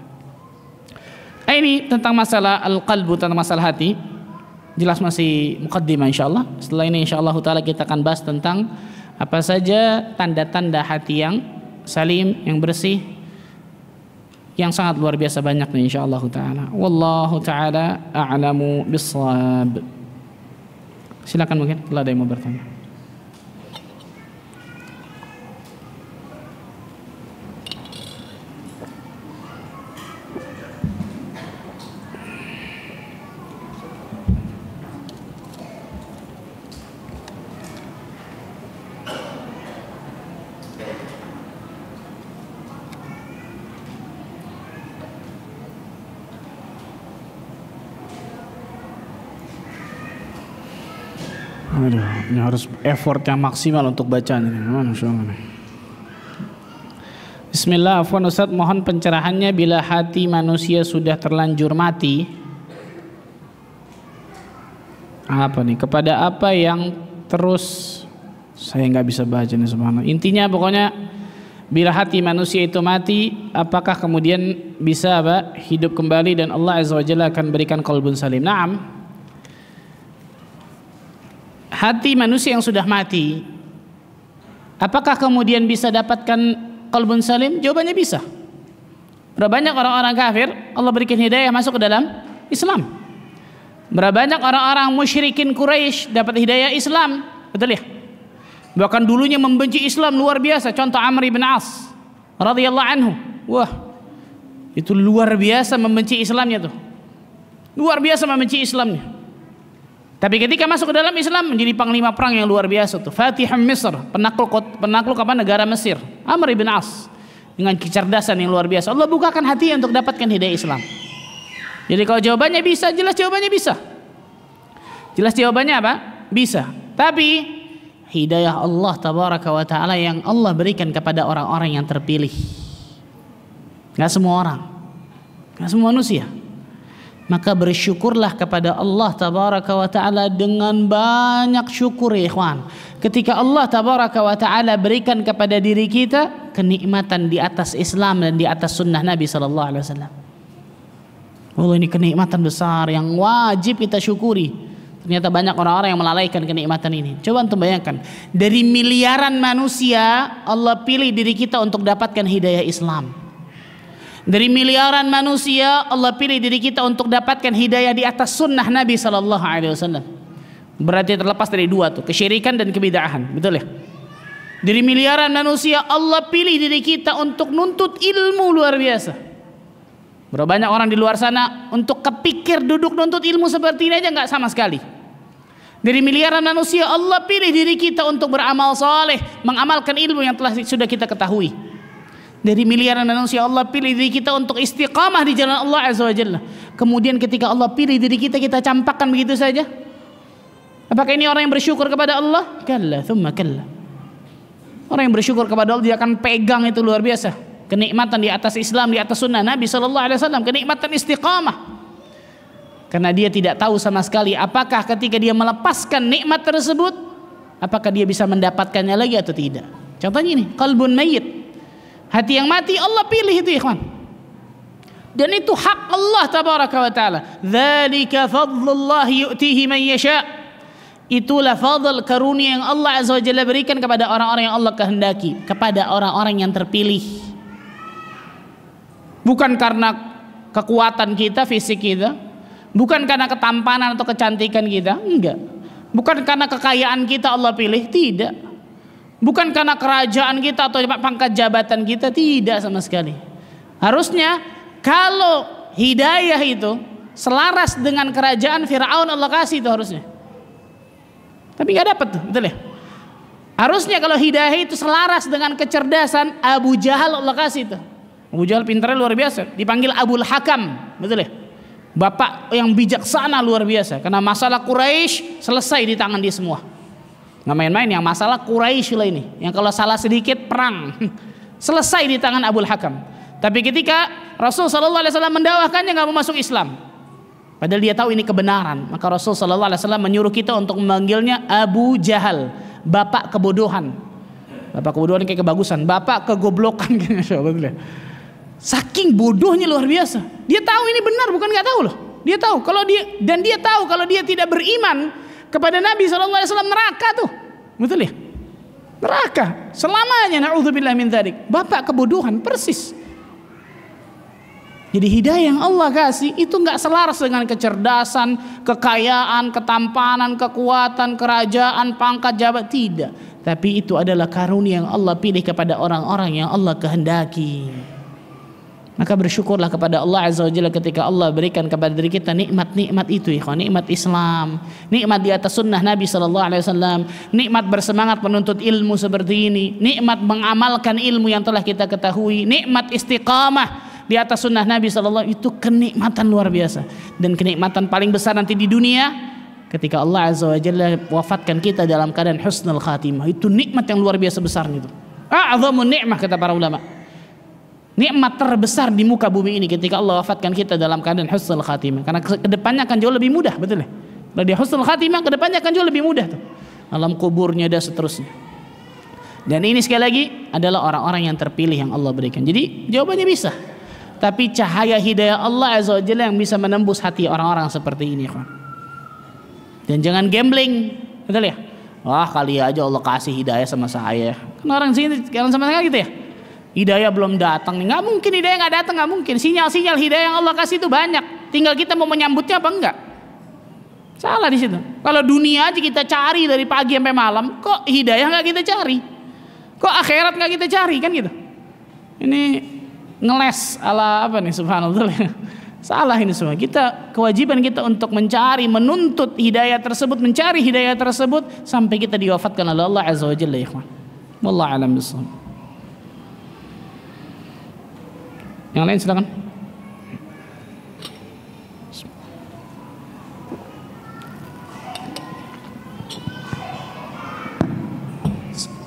Ini tentang masalah al-qalbu, tentang masalah hati. Jelas masih muqaddimah insyaallah. Setelah ini insyaallah taala kita akan bahas tentang apa saja tanda-tanda hati yang salim, yang bersih, yang sangat luar biasa banyak nih insyaallah taala. Wallahu taala a'lamu bissawab. Silakan, mungkin kalau ada yang mau bertanya. Aduh, ini harus effort yang maksimal untuk bacanya. Bismillah, afwan Ustaz, mohon pencerahannya bila hati manusia sudah terlanjur mati. Apa nih? Kepada apa yang terus saya nggak bisa baca nih subhanallah. Intinya pokoknya bila hati manusia itu mati, apakah kemudian bisa hidup kembali dan Allah Azza wa Jalla akan berikan qalbun salim? Naam. Hati manusia yang sudah mati, apakah kemudian bisa dapatkan qalbun salim? Jawabannya bisa. Berapa banyak orang-orang kafir Allah berikan hidayah masuk ke dalam Islam. Berapa banyak orang-orang musyrikin Quraisy dapat hidayah Islam, betul ya? Bahkan dulunya membenci Islam luar biasa. Contoh Amr bin As radhiyallahu anhu. Wah, itu luar biasa membenci Islamnya tuh. Luar biasa membenci Islamnya. Tapi ketika masuk ke dalam Islam menjadi panglima perang yang luar biasa tuh. Fatihum Misr, penakluk apa negara Mesir. Amr bin As dengan kecerdasan yang luar biasa. Allah bukakan hati untuk dapatkan hidayah Islam. Jadi kalau jawabannya bisa, jelas jawabannya bisa. Jelas jawabannya apa? Bisa. Tapi hidayah Allah tabaraka wa taala yang Allah berikan kepada orang-orang yang terpilih. Enggak semua orang. Enggak semua manusia. Maka bersyukurlah kepada Allah tabaraka wa ta'ala dengan banyak syukur ya ikhwan. Ketika Allah tabaraka wa ta'ala berikan kepada diri kita kenikmatan di atas Islam dan di atas sunnah Nabi sallallahu alaihi wasallam. Allah, ini kenikmatan besar yang wajib kita syukuri. Ternyata banyak orang-orang yang melalaikan kenikmatan ini. Coba antum bayangkan, dari miliaran manusia Allah pilih diri kita untuk dapatkan hidayah Islam. Dari miliaran manusia Allah pilih diri kita untuk dapatkan hidayah di atas sunnah Nabi sallallahu alaihi wasallam. Berarti terlepas dari dua tuh, kesyirikan dan kebid'ahan, betul ya? Dari miliaran manusia Allah pilih diri kita untuk nuntut ilmu luar biasa. Berapa banyak orang di luar sana untuk kepikir duduk nuntut ilmu seperti ini aja nggak sama sekali. Dari miliaran manusia Allah pilih diri kita untuk beramal saleh, mengamalkan ilmu yang sudah kita ketahui. Dari miliaran manusia Allah pilih diri kita untuk istiqamah di jalan Allah Azza wa Jalla. Kemudian ketika Allah pilih diri kita, kita campakkan begitu saja. Apakah ini orang yang bersyukur kepada Allah? Kalla, thumma kalla. Orang yang bersyukur kepada Allah dia akan pegang itu luar biasa. Kenikmatan di atas Islam, di atas sunnah Nabi sallallahu alaihi wasallam, kenikmatan istiqamah. Karena dia tidak tahu sama sekali apakah ketika dia melepaskan nikmat tersebut, apakah dia bisa mendapatkannya lagi atau tidak. Contohnya ini, qalbun mayyit. Hati yang mati Allah pilih itu ikhwan. Dan itu hak Allah tabaraka wa taala. Dzalika fadlullah yu'tihi man yasha. Itulah fadl karunia yang Allah azza wa jalla berikan kepada orang-orang yang Allah kehendaki, kepada orang-orang yang terpilih. Bukan karena kekuatan kita, fisik kita, bukan karena ketampanan atau kecantikan kita, enggak. Bukan karena kekayaan kita Allah pilih, tidak. Bukan karena kerajaan kita atau pangkat jabatan kita, tidak sama sekali. Harusnya kalau hidayah itu selaras dengan kerajaan Fir'aun Allah kasih itu harusnya. Tapi nggak dapat tuh, betul ya? Harusnya kalau hidayah itu selaras dengan kecerdasan Abu Jahal Allah kasih itu. Abu Jahal pintarnya luar biasa, dipanggil Abul Hakam, betul ya? Bapak yang bijaksana luar biasa. Karena masalah Quraisy selesai di tangan dia semua. Nggak main-main, yang masalah Quraisy lah ini. Yang kalau salah sedikit perang. Selesai di tangan Abul Hakam. Tapi ketika Rasul sallallahu alaihi wasallam mendakwahkannya nggak mau masuk Islam. Padahal dia tahu ini kebenaran. Maka Rasul sallallahu alaihi wasallam menyuruh kita untuk memanggilnya Abu Jahal, bapak kebodohan. Bapak kebodohan kayak kebagusan, bapak kegoblokan gitu. Saking bodohnya luar biasa. Dia tahu ini benar, bukan nggak tahu loh. Dia tahu dia tahu kalau dia tidak beriman kepada Nabi sallallahu alaihi wasallam neraka tuh. Betul ya? Neraka selamanya, naudzubillah min dzalik. Bapak kebodohan persis. Jadi hidayah yang Allah kasih itu nggak selaras dengan kecerdasan, kekayaan, ketampanan, kekuatan, kerajaan, pangkat jabatan, tidak. Tapi itu adalah karunia yang Allah pilih kepada orang-orang yang Allah kehendaki. Maka bersyukurlah kepada Allah Azza wa Jalla ketika Allah berikan kepada diri kita nikmat-nikmat itu, ikhwan, nikmat Islam, nikmat di atas sunnah Nabi sallallahu alaihi wasallam, nikmat bersemangat menuntut ilmu seperti ini, nikmat mengamalkan ilmu yang telah kita ketahui, nikmat istiqamah di atas sunnah Nabi sallallahu alaihi wasallam. Itu kenikmatan luar biasa, dan kenikmatan paling besar nanti di dunia ketika Allah Azza wa Jalla wafatkan kita dalam keadaan husnul khatimah. Itu nikmat yang luar biasa besarnya itu. A'zamun ni'mah kata para ulama. Nikmat terbesar di muka bumi ini ketika Allah wafatkan kita dalam keadaan husnul khatimah. Karena kedepannya akan jauh lebih mudah, betul ya? Kalau dia husnul khatimah, kedepannya akan jauh lebih mudah tuh. Alam kuburnya dan seterusnya. Dan ini sekali lagi adalah orang-orang yang terpilih yang Allah berikan. Jadi jawabannya bisa. Tapi cahaya hidayah Allah Azza wa Jalla yang bisa menembus hati orang-orang seperti ini, kawan. Dan jangan gambling, betul ya? Wah, kali aja Allah kasih hidayah sama saya. Kan orang sini, orang sama saya gitu ya. Hidayah belum datang nih, nggak mungkin hidayah nggak datang, nggak mungkin. Sinyal-sinyal hidayah yang Allah kasih itu banyak, tinggal kita mau menyambutnya apa enggak. Salah di situ. Kalau dunia aja kita cari dari pagi sampai malam, kok hidayah nggak kita cari? Kok akhirat nggak kita cari, kan gitu? Ini ngeles ala apa nih, subhanallah. Salah ini semua. Kewajiban kita untuk mencari, menuntut hidayah tersebut, mencari hidayah tersebut sampai kita diwafatkan oleh Allah Azza wa Jalla, ya ikhwan. Wallahu a'lam bishawab. Yang lain silakan.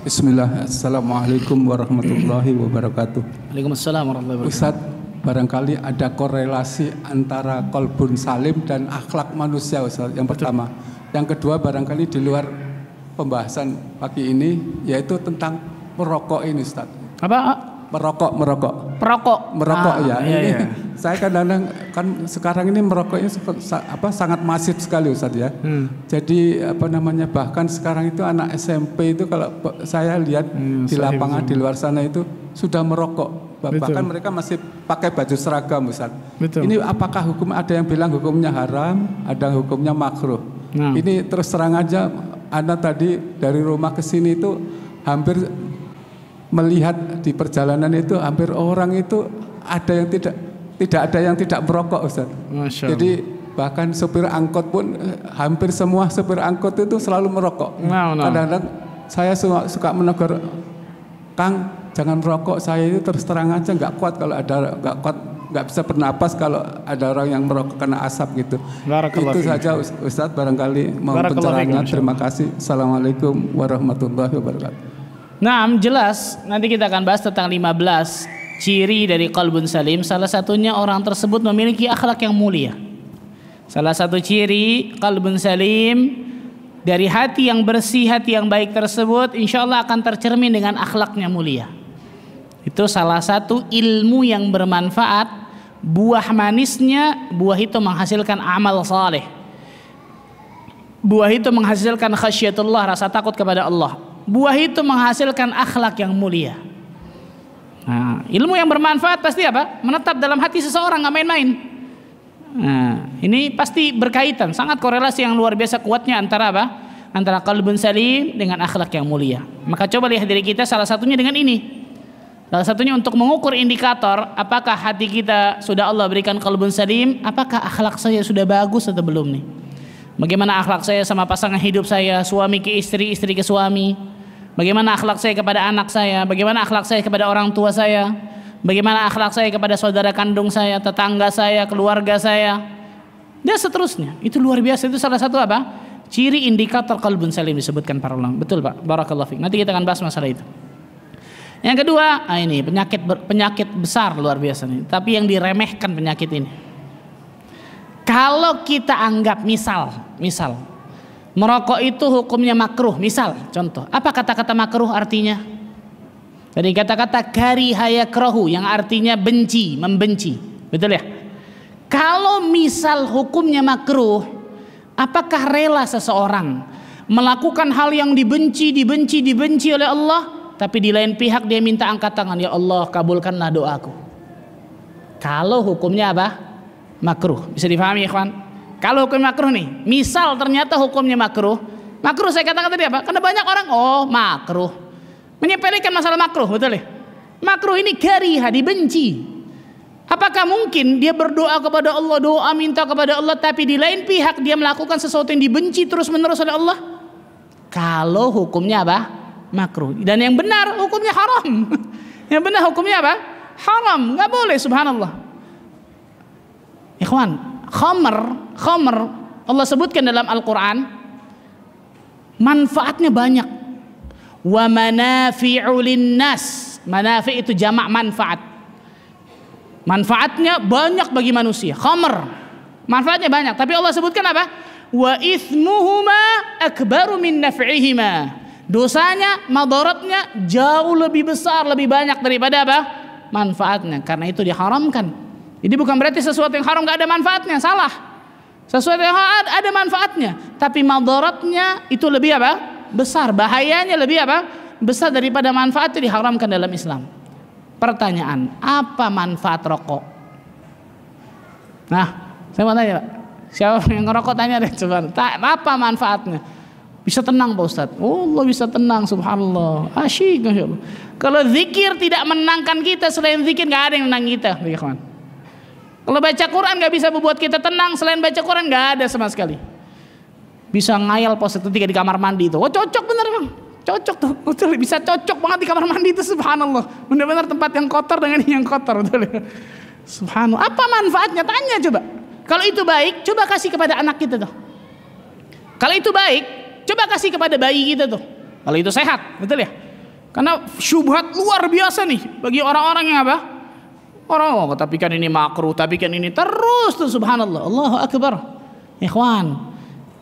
Bismillah. Assalamualaikum warahmatullahi wabarakatuh. Waalaikumsalam warahmatullahi wabarakatuh. Ustaz, barangkali ada korelasi antara qalbun salim dan akhlak manusia, Ustaz. Yang pertama. Yang kedua, barangkali di luar pembahasan pagi ini, yaitu tentang merokok ini, Ustaz. Apa? Merokok. Ya. Iya, ini iya. saya kadang-kadang kan sekarang ini merokoknya sangat masif sekali, Ustaz ya. Jadi bahkan sekarang itu anak SMP itu kalau saya lihat di lapangan di luar sana itu sudah merokok. Bahkan mereka masih pakai baju seragam, Ustaz. Betul. Ini apakah hukum, ada yang bilang hukumnya haram, ada hukumnya makruh. Nah. Ini terus terang aja, Anda tadi dari rumah ke sini itu hampir melihat di perjalanan itu hampir orang itu ada yang tidak ada yang tidak merokok, Ustaz. Masya Allah. Jadi bahkan sopir angkot pun hampir semua sopir angkot itu selalu merokok. Kadang-kadang saya suka menegur, Kang, jangan merokok. Saya itu terus terang aja nggak kuat kalau ada nggak bisa bernapas kalau ada orang yang merokok kena asap gitu. Itu saja Ustaz, barangkali mau pencerahan. Terima kasih. Assalamualaikum warahmatullahi wabarakatuh. Nah, jelas nanti kita akan bahas tentang 15 ciri dari qalbun salim. Salah satunya orang tersebut memiliki akhlak yang mulia. Salah satu ciri qalbun salim dari hati yang bersih, hati yang baik tersebut, insya Allah akan tercermin dengan akhlaknya mulia. Itu salah satu ilmu yang bermanfaat Buah manisnya, buah itu menghasilkan amal saleh. Buah itu menghasilkan khasyatullah, rasa takut kepada Allah. Buah itu menghasilkan akhlak yang mulia. Nah, ilmu yang bermanfaat pasti apa? Menetap dalam hati seseorang, nggak main-main. Nah, ini pasti berkaitan, sangat korelasi yang luar biasa kuatnya antara apa? Antara qalbun salim dengan akhlak yang mulia. Maka coba lihat diri kita, salah satunya dengan ini. Salah satunya untuk mengukur indikator apakah hati kita sudah Allah berikan qalbun salim, apakah akhlak saya sudah bagus atau belum nih. Bagaimana akhlak saya sama pasangan hidup saya, suami ke istri, istri ke suami. Bagaimana akhlak saya kepada anak saya, bagaimana akhlak saya kepada orang tua saya, bagaimana akhlak saya kepada saudara kandung saya, tetangga saya, keluarga saya, dan seterusnya. Itu luar biasa, itu salah satu apa? Ciri indikator qalbun salim disebutkan para ulama. Betul Pak, barakallahu fiik. Nanti kita akan bahas masalah itu. Yang kedua, ini penyakit besar luar biasa nih, tapi yang diremehkan penyakit ini. Kalau kita anggap misal merokok itu hukumnya makruh, misal contoh, apa kata-kata makruh artinya? Dari kata-kata kariha yakrahu yang artinya benci, membenci, betul ya? Kalau misal hukumnya makruh, apakah rela seseorang melakukan hal yang dibenci oleh Allah, tapi di lain pihak dia minta angkat tangan, ya Allah kabulkanlah doaku? Kalau hukumnya apa? Makruh. Bisa difahami ya kawan? Kalau hukum makruh nih, misal ternyata hukumnya makruh saya katakan tadi apa? Karena banyak orang makruh, menyepelekan masalah makruh, betul ya? Makruh ini kariha, dibenci. Apakah mungkin dia berdoa kepada Allah, doa minta kepada Allah, tapi di lain pihak dia melakukan sesuatu yang dibenci terus menerus oleh Allah? Kalau hukumnya apa? Makruh. Dan yang benar hukumnya haram. Yang benar hukumnya apa? Haram, nggak boleh, subhanallah. Ikhwan, khamr Allah sebutkan dalam Al-Quran manfaatnya banyak. Wa manafi'u linnas, manafi' itu jamak manfaat, manfaatnya banyak bagi manusia. Khamr manfaatnya banyak, tapi Allah sebutkan apa? Wa ithmuhuma akbaru min naf'ihima, dosanya, madaratnya jauh lebih besar, lebih banyak daripada apa? Manfaatnya. Karena itu diharamkan. Jadi bukan berarti sesuatu yang haram gak ada manfaatnya, salah. Sesuatu yang ada manfaatnya, tapi madaratnya itu lebih apa? Besar, bahayanya lebih apa? Besar daripada manfaatnya, diharamkan dalam Islam. Pertanyaan, apa manfaat rokok? Nah, saya mau tanya Pak, siapa yang ngerokok tanya deh coba. Apa manfaatnya? Bisa tenang Pak Ustadz. Oh Allah, bisa tenang, subhanallah. Asyik, Masya Allah. Kalau zikir tidak menenangkan kita, selain zikir gak ada yang menenang kita, kawan. Kalau baca Quran gak bisa membuat kita tenang, selain baca Quran gak ada sama sekali. Bisa ngayal pos ketika di kamar mandi itu. Oh cocok bener Bang, cocok tuh, betul, bisa cocok banget di kamar mandi itu, subhanallah. Benar-benar tempat yang kotor dengan yang kotor, betul. Subhanallah. Apa manfaatnya? Tanya coba. Kalau itu baik, coba kasih kepada anak kita tuh. Kalau itu baik, coba kasih kepada bayi kita tuh. Kalau itu sehat, betul ya? Karena syubhat luar biasa nih bagi orang-orang yang apa? Orang, tapi kan ini makruh, tapi kan ini terus tuh, subhanallah. Allahu akbar. Ikhwan,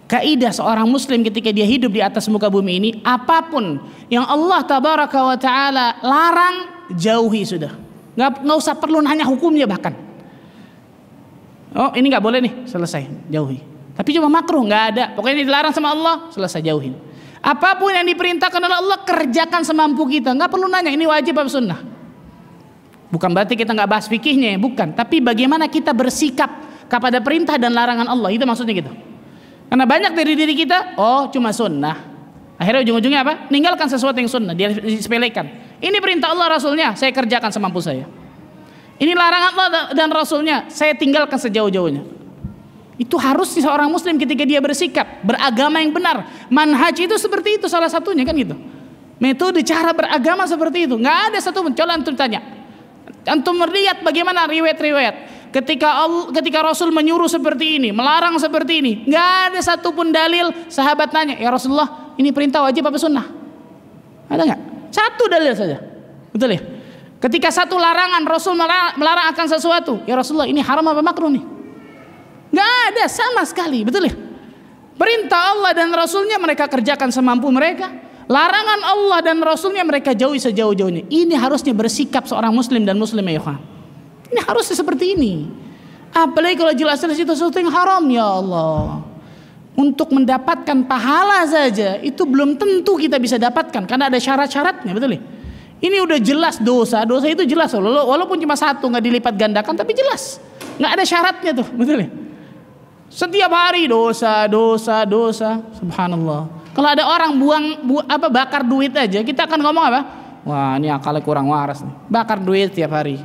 kaidah seorang muslim ketika dia hidup di atas muka bumi ini, apapun yang Allah tabaraka wa taala larang, jauhi sudah. Nggak usah perlu nanya hukumnya bahkan. Oh ini nggak boleh nih, selesai, jauhi. Tapi cuma makruh, nggak ada. Pokoknya ini dilarang sama Allah, selesai, jauhin. Apapun yang diperintahkan oleh Allah, kerjakan semampu kita. Nggak perlu nanya ini wajib apa sunnah. Bukan berarti kita nggak bahas fikihnya, bukan. Tapi bagaimana kita bersikap kepada perintah dan larangan Allah, itu maksudnya gitu. Karena banyak dari diri kita, cuma sunnah. Akhirnya ujung-ujungnya apa? Ninggalkan sesuatu yang sunnah, dia disepelekan. Ini perintah Allah Rasulnya, saya kerjakan semampu saya. Ini larangan Allah dan Rasulnya, saya tinggalkan sejauh-jauhnya. Itu harus seorang muslim ketika dia bersikap, beragama yang benar. Manhaj itu seperti itu salah satunya kan gitu. Metode cara beragama seperti itu. Nggak ada satu pun. Coba antum tanya. Antum melihat bagaimana riwayat-riwayat ketika Rasul menyuruh seperti ini, melarang seperti ini, nggak ada satupun dalil. Sahabat nanya, ya Rasulullah, ini perintah wajib apa sunnah? Ada nggak? Satu dalil saja, betul ya? Ketika satu larangan, Rasul melarang akan sesuatu, ya Rasulullah, ini haram apa makruh nih? Nggak ada sama sekali, betul ya? Perintah Allah dan Rasulnya mereka kerjakan semampu mereka. Larangan Allah dan Rasulnya mereka jauhi sejauh-jauhnya. Ini harusnya bersikap seorang muslim dan muslimah, ya. Ini harusnya seperti ini. Apalagi kalau jelas-jelas itu sesuatu yang haram, ya Allah. Untuk mendapatkan pahala saja itu belum tentu kita bisa dapatkan karena ada syarat-syaratnya, betul ya? Ini udah jelas dosa itu jelas, walaupun cuma satu nggak dilipat gandakan tapi jelas, nggak ada syaratnya tuh, betul ya? Setiap hari dosa, subhanallah. Kalau ada orang bakar duit aja, kita akan ngomong apa? Wah, ini akalnya kurang waras nih. Bakar duit setiap hari.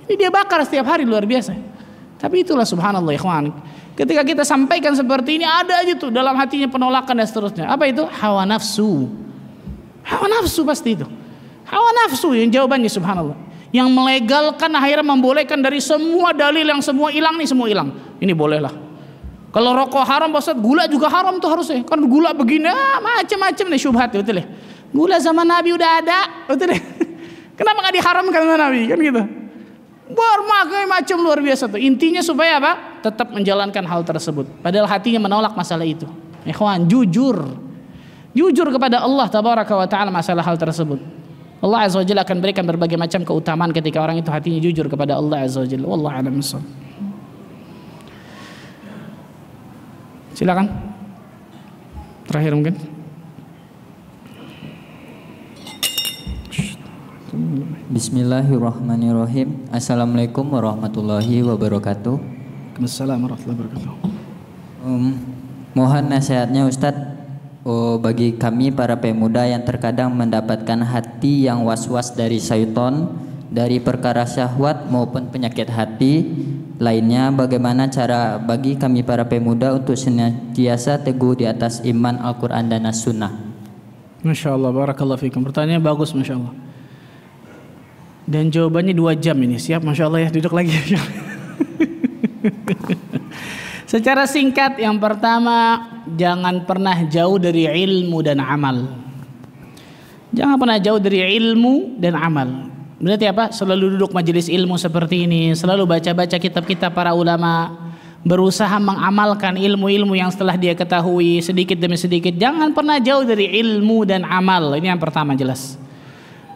Ini dia bakar setiap hari, luar biasa. Tapi itulah subhanallah ikhwan. Ketika kita sampaikan seperti ini, ada aja tuh dalam hatinya penolakan dan seterusnya. Apa itu? Hawa nafsu. Hawa nafsu pasti itu. Hawa nafsu yang jawabannya subhanallah. Yang melegalkan akhirnya membolehkan dari semua dalil yang semua hilang nih, semua hilang. Ini bolehlah. Kalau rokok haram, Ustaz, gula juga haram tuh harusnya. Kan gula begini, macam-macam nih syubhat, betul ya? Gula zaman Nabi udah ada, betul ya? Kenapa nggak diharamkan sama Nabi? Kan gitu. Berbagai macam luar biasa tuh. Intinya supaya apa? Tetap menjalankan hal tersebut. Padahal hatinya menolak masalah itu. Ikhwan, jujur kepada Allah tabaraka wa taala masalah hal tersebut. Allah azza wa jalla akan berikan berbagai macam keutamaan ketika orang itu hatinya jujur kepada Allah azza wa jalla. Wallahu a'lam bishawab. Silakan. Terakhir mungkin. Bismillahirrahmanirrahim. Assalamualaikum warahmatullahi wabarakatuh. Assalamualaikum warahmatullahi wabarakatuh. Mohon nasihatnya Ustadz bagi kami para pemuda yang terkadang mendapatkan hati yang was-was dari syaitan, dari perkara syahwat maupun penyakit hati lainnya. Bagaimana cara bagi kami para pemuda untuk senantiasa teguh di atas iman Al-Quran dan As-Sunnah? Masya Allah, barakallahu fikum. Pertanyaan bagus, Masya Allah. Dan jawabannya 2 jam ini. Siap, Masya Allah ya, duduk lagi. Secara singkat, yang pertama, jangan pernah jauh dari ilmu dan amal. Jangan pernah jauh dari ilmu dan amal. Berarti apa? Selalu duduk majelis ilmu seperti ini, selalu baca-baca kitab-kitab para ulama, berusaha mengamalkan ilmu-ilmu yang setelah dia ketahui sedikit demi sedikit. Jangan pernah jauh dari ilmu dan amal. Ini yang pertama, jelas.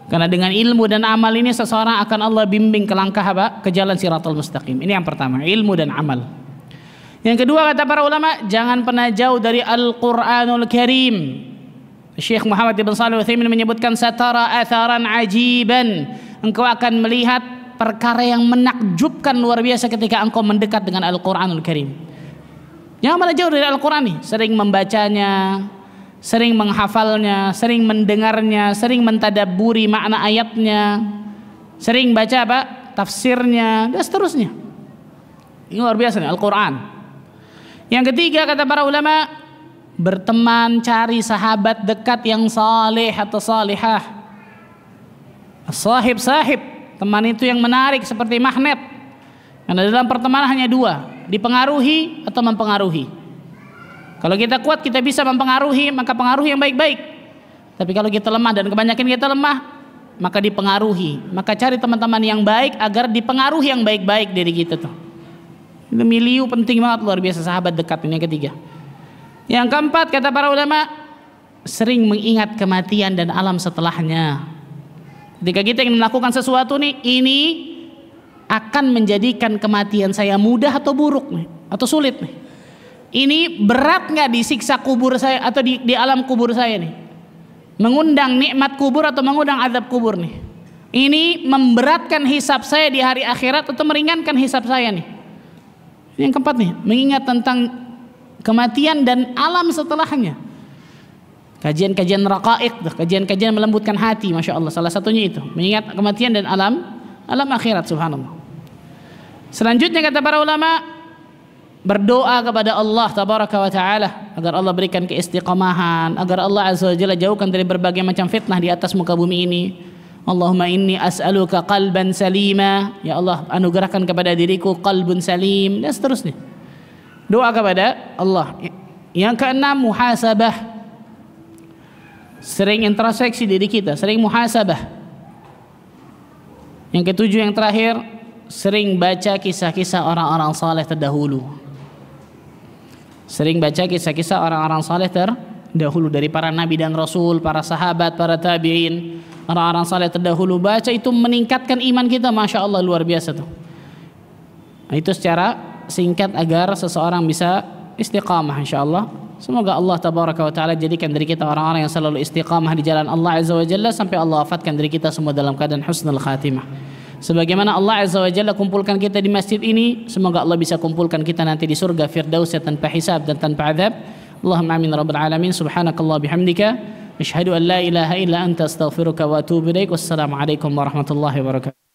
Karena dengan ilmu dan amal ini seseorang akan Allah bimbing ke langkah apa? Ke jalan siratal mustaqim. Ini yang pertama, ilmu dan amal. Yang kedua, kata para ulama, jangan pernah jauh dari Al-Quranul Karim. Syekh Muhammad ibn Shalih Al-Utsaimin menyebutkan, satara atharan ajiban. Engkau akan melihat perkara yang menakjubkan luar biasa ketika engkau mendekat dengan Al-Quranul Karim. Jangan pernah jauh dari Al-Quran nih. Sering membacanya, sering menghafalnya, sering mendengarnya, sering mentadabburi makna ayatnya, sering baca apa? Tafsirnya, dan seterusnya. Ini luar biasa nih Al-Quran. Yang ketiga, kata para ulama, berteman, cari sahabat dekat yang saleh atau salihah. Sahib, teman itu yang menarik seperti magnet. Karena dalam pertemanan hanya 2, dipengaruhi atau mempengaruhi. Kalau kita kuat, kita bisa mempengaruhi, maka pengaruhi yang baik-baik. Tapi kalau kita lemah, dan kebanyakan kita lemah, maka dipengaruhi. Maka cari teman-teman yang baik agar dipengaruhi yang baik-baik dari kita tuh. Itu milieu penting banget, luar biasa, sahabat dekat. Ini yang ketiga. Yang keempat, kata para ulama, sering mengingat kematian dan alam setelahnya. Ketika kita ingin melakukan sesuatu nih, ini akan menjadikan kematian saya mudah atau buruk nih, atau sulit nih. Ini berat nggak di siksa kubur saya atau di alam kubur saya nih? Mengundang nikmat kubur atau mengundang azab kubur nih? Ini memberatkan hisab saya di hari akhirat atau meringankan hisab saya nih? Yang keempat nih, mengingat tentang kematian dan alam setelahnya. Kajian-kajian raqaiq, kajian-kajian melembutkan hati, Masya Allah. Salah satunya itu, mengingat kematian dan alam akhirat, subhanallah. Selanjutnya kata para ulama, berdoa kepada Allah tabaraka wa ta'ala agar Allah berikan keistiqamahan, agar Allah azza wa jalla jauhkan dari berbagai macam fitnah di atas muka bumi ini. Allahumma inni as'aluka qalban salima, ya Allah anugerahkan kepada diriku qalbun salim, dan seterusnya. Doa kepada Allah. Yang keenam, muhasabah. Sering introspeksi diri kita, sering muhasabah. Yang ketujuh, yang terakhir, sering baca kisah-kisah orang-orang saleh terdahulu. Sering baca kisah-kisah orang-orang saleh terdahulu dari para nabi dan rasul, para sahabat, para tabi'in, orang-orang saleh terdahulu. Baca itu meningkatkan iman kita, Masya Allah, luar biasa tuh. Nah, itu secara singkat agar seseorang bisa istiqamah insyaallah. Semoga Allah tabaraka wa taala jadikan diri kita orang-orang yang selalu istiqamah di jalan Allah azza wa jalla sampai Allah wafatkan diri kita semua dalam keadaan husnul khatimah. Sebagaimana Allah azza wa jalla kumpulkan kita di masjid ini, semoga Allah bisa kumpulkan kita nanti di surga firdaus tanpa hisab dan tanpa azab. Allahumma amin rabbal alamin. Subhanakallah bihamdika asyhadu an la ilaha illa anta astaghfiruka wa atubu ilaik. Wassalamu alaikum warahmatullahi wabarakatuh.